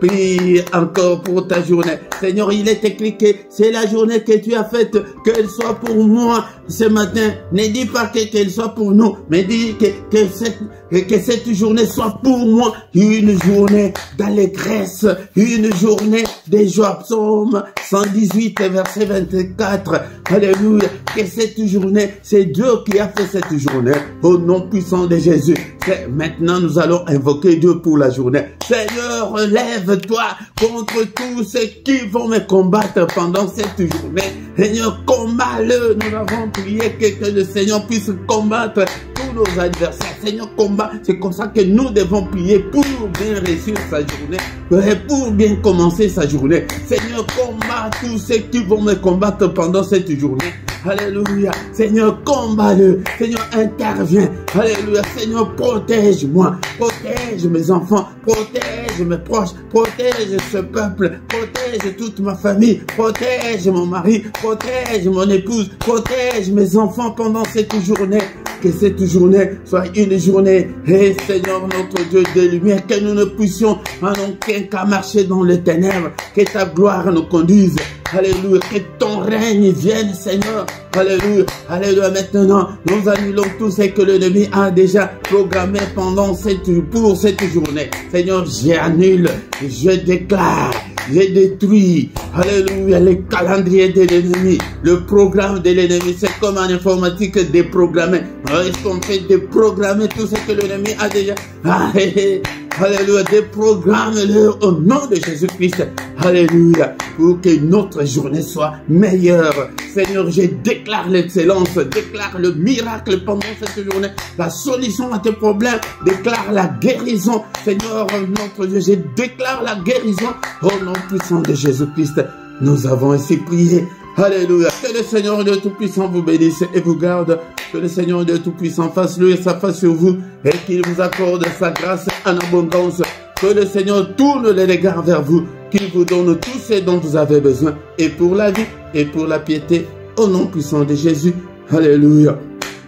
Prie encore pour ta journée. Seigneur, il est écrit que c'est la journée que tu as faite, qu'elle soit pour moi ce matin. Ne dis pas qu'elle soit pour nous, mais dis que cette journée soit pour moi une journée d'allégresse, une journée de joie. Psaume 118, verset 24. Alléluia. Que cette journée, c'est Dieu qui a fait cette journée. Au nom puissant de Jésus. Maintenant, nous allons invoquer Dieu pour la journée. Seigneur, lève-toi contre tous ceux qui vont me combattre pendant cette journée. Seigneur, combat-le. Nous avons prié que le Seigneur puisse combattre tous nos adversaires. Seigneur, combat. C'est comme ça que nous devons prier pour bien réussir sa journée, pour bien commencer sa journée. Seigneur, combat tous ceux qui vont me combattre pendant cette journée. Alléluia. Seigneur, combat-le. Seigneur, interviens. Alléluia. Seigneur, protège-moi. Protège protège mes enfants, protège mes proches, protège ce peuple, protège toute ma famille, protège mon mari, protège mon épouse, protège mes enfants pendant cette journée. Que cette journée soit une journée, et Seigneur notre Dieu de lumière, que nous ne puissions en aucun cas marcher dans les ténèbres, que ta gloire nous conduise. Alléluia, que ton règne vienne, Seigneur. Alléluia, alléluia. Maintenant, nous annulons tout ce que l'ennemi a déjà programmé pour cette journée. Seigneur, j'annule, je déclare, je détruis, alléluia, les calendriers de l'ennemi, le programme de l'ennemi. C'est comme en informatique déprogrammé. Est-ce qu'on fait déprogrammer tout ce que l'ennemi a déjà? Alléluia, déprogramme-le au nom de Jésus-Christ. Alléluia, pour que notre journée soit meilleure. Seigneur, je déclare l'excellence, déclare le miracle pendant cette journée, la solution à tes problèmes, déclare la guérison. Seigneur, notre Dieu, je déclare la guérison au nom puissant de Jésus-Christ. Nous avons ainsi prié. Alléluia. Que le Seigneur Dieu Tout-Puissant vous bénisse et vous garde. Que le Seigneur Dieu Tout-Puissant fasse lui sa face sur vous et qu'il vous accorde sa grâce en abondance. Que le Seigneur tourne les regards vers vous, qu'il vous donne tout ce dont vous avez besoin, et pour la vie et pour la piété, au nom puissant de Jésus. Alléluia.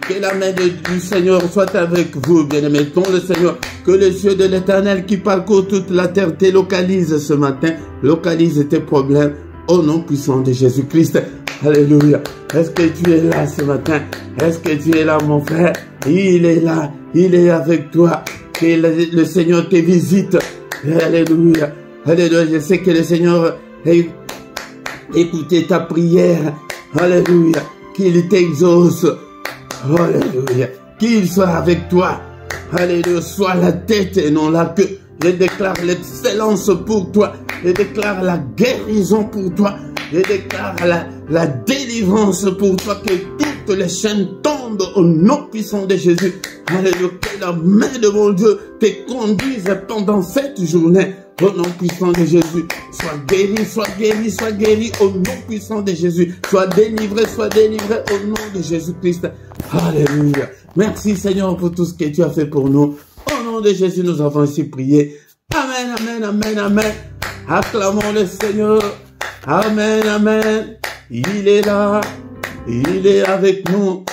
Que la main du Seigneur soit avec vous, bien-aimés. Dans le Seigneur, que les yeux de l'Éternel qui parcourt toute la terre te localisent ce matin, localise tes problèmes, au nom puissant de Jésus-Christ. Alléluia. Est-ce que tu es là ce matin? Est-ce que tu es là, mon frère? Il est là. Il est avec toi. Que le Seigneur te visite. Alléluia. Alléluia. Je sais que le Seigneur a écouté ta prière. Alléluia. Qu'il t'exauce. Alléluia. Qu'il soit avec toi. Alléluia. Sois la tête et non la queue. Je déclare l'excellence pour toi. Je déclare la guérison pour toi. Je déclare la délivrance pour toi. Que toutes les chaînes tombent au nom puissant de Jésus. Alléluia. Que la main de mon Dieu te conduise pendant cette journée. Au nom puissant de Jésus. Sois guéri, sois guéri, sois guéri au nom puissant de Jésus. Sois délivré au nom de Jésus-Christ. Alléluia. Merci Seigneur pour tout ce que tu as fait pour nous. Au nom de Jésus, nous avons ainsi prié. Amen, amen, amen, amen. Acclamons le Seigneur. Amen, amen. Il est là. Il est avec nous.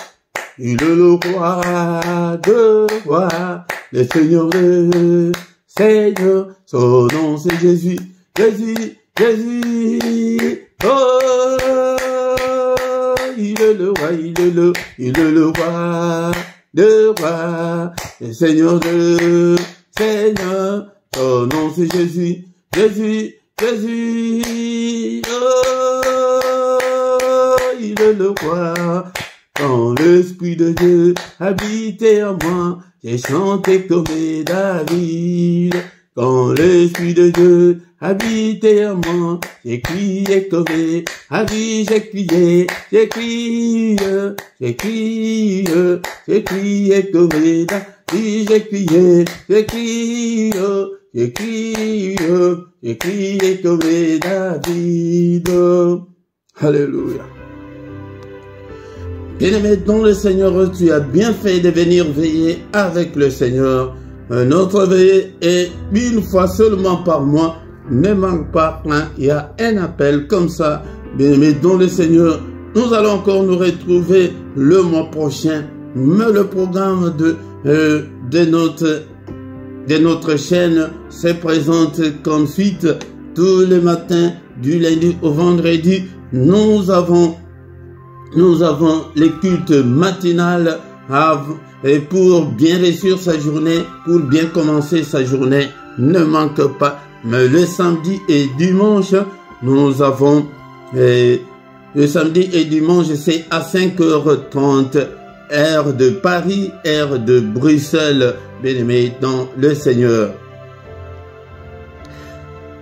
Il est le roi de rois. Le Seigneur de Seigneur. Son nom c'est Jésus. Jésus, Jésus. Oh, il est le roi, il est le roi de rois. Le Seigneur de Seigneur. Son nom c'est Jésus. Jésus, Jésus. Oh, il est le roi. Quand l'Esprit de Dieu habitait en moi, j'ai chanté comme David. Quand l'Esprit de Dieu habitait en moi, j'ai crié comme David, j'ai crié comme David, j'ai crié comme David. Alléluia. Bien-aimé dans le Seigneur, tu as bien fait de venir veiller avec le Seigneur. Notre veillée est une fois seulement par mois. Ne manque pas quand il y a un appel comme ça. Bien-aimé dans le Seigneur, nous allons encore nous retrouver le mois prochain. Mais le programme de notre chaîne se présente comme suite. Tous les matins, du lundi au vendredi, nous avons les cultes matinales et pour bien réussir sa journée, pour bien commencer sa journée, ne manque pas. Mais le samedi et dimanche, nous avons le samedi et dimanche, c'est à 5h30, heure de Paris, heure de Bruxelles, bien-aimés dans le Seigneur.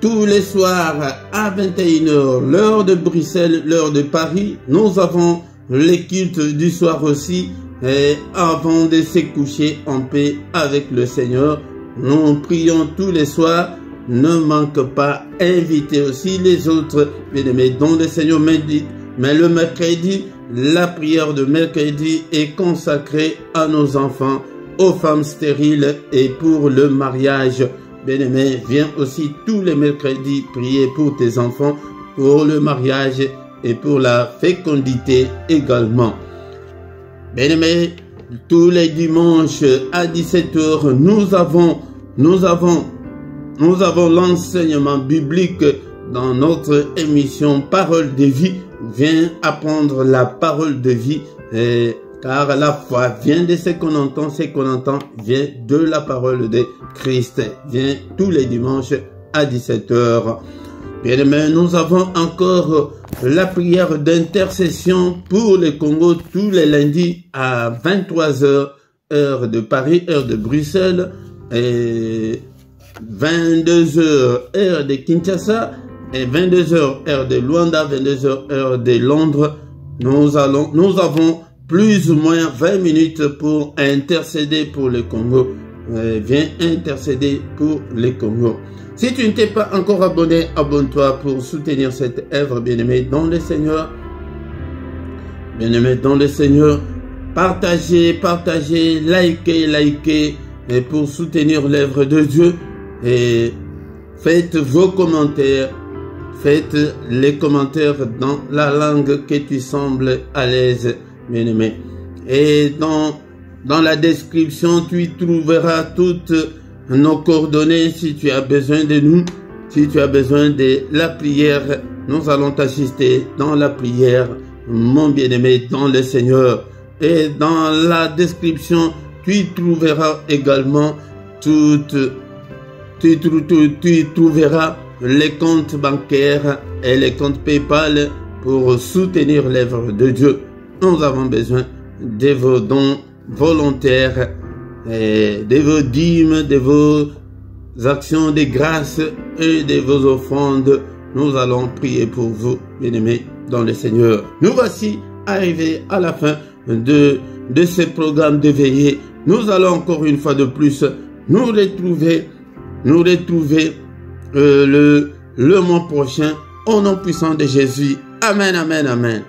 Tous les soirs à 21h, l'heure de Bruxelles, l'heure de Paris, nous avons les cultes du soir aussi. Et avant de se coucher en paix avec le Seigneur, nous prions tous les soirs. Ne manque pas, invitez aussi les autres bien-aimés dans le Seigneur. Mais le mercredi, la prière de mercredi est consacrée à nos enfants. aux femmes stériles et pour le mariage. Bien-aimé, viens aussi tous les mercredis prier pour tes enfants, pour le mariage et pour la fécondité également. Bien-aimé, tous les dimanches à 17 h, nous avons l'enseignement biblique dans notre émission Parole de vie. Viens apprendre la parole de vie, car la foi vient de ce qu'on entend vient de la parole de Christ. Viens tous les dimanches à 17 h. Bien-aimés, nous avons encore la prière d'intercession pour le Congo tous les lundis à 23 h, heure de Paris, heure de Bruxelles, et 22 h, heure de Kinshasa, et 22 h, heure de Luanda, 22 h, heure de Londres. Nous avons plus ou moins 20 minutes pour intercéder pour le Congo. Viens intercéder pour le Congo. Si tu ne t'es pas encore abonné, abonne-toi pour soutenir cette œuvre, bien-aimé dans le Seigneur. Bien-aimé dans le Seigneur, partagez, likez, et pour soutenir l'œuvre de Dieu. Et faites vos commentaires. Faites les commentaires dans la langue que tu sembles à l'aise, bien-aimé. Et dans la description, tu y trouveras toutes nos coordonnées si tu as besoin de nous, si tu as besoin de la prière. Nous allons t'assister dans la prière, mon bien-aimé dans le Seigneur. Et dans la description, tu y trouveras également tu y trouveras les comptes bancaires et les comptes PayPal pour soutenir l'œuvre de Dieu. Nous avons besoin de vos dons volontaires, et de vos dîmes, de vos actions de grâce et de vos offrandes. Nous allons prier pour vous, bien-aimés dans le Seigneur. Nous voici arrivés à la fin de ce programme de veillée. Nous allons encore une fois de plus nous retrouver le mois prochain au nom puissant de Jésus. Amen, amen, amen.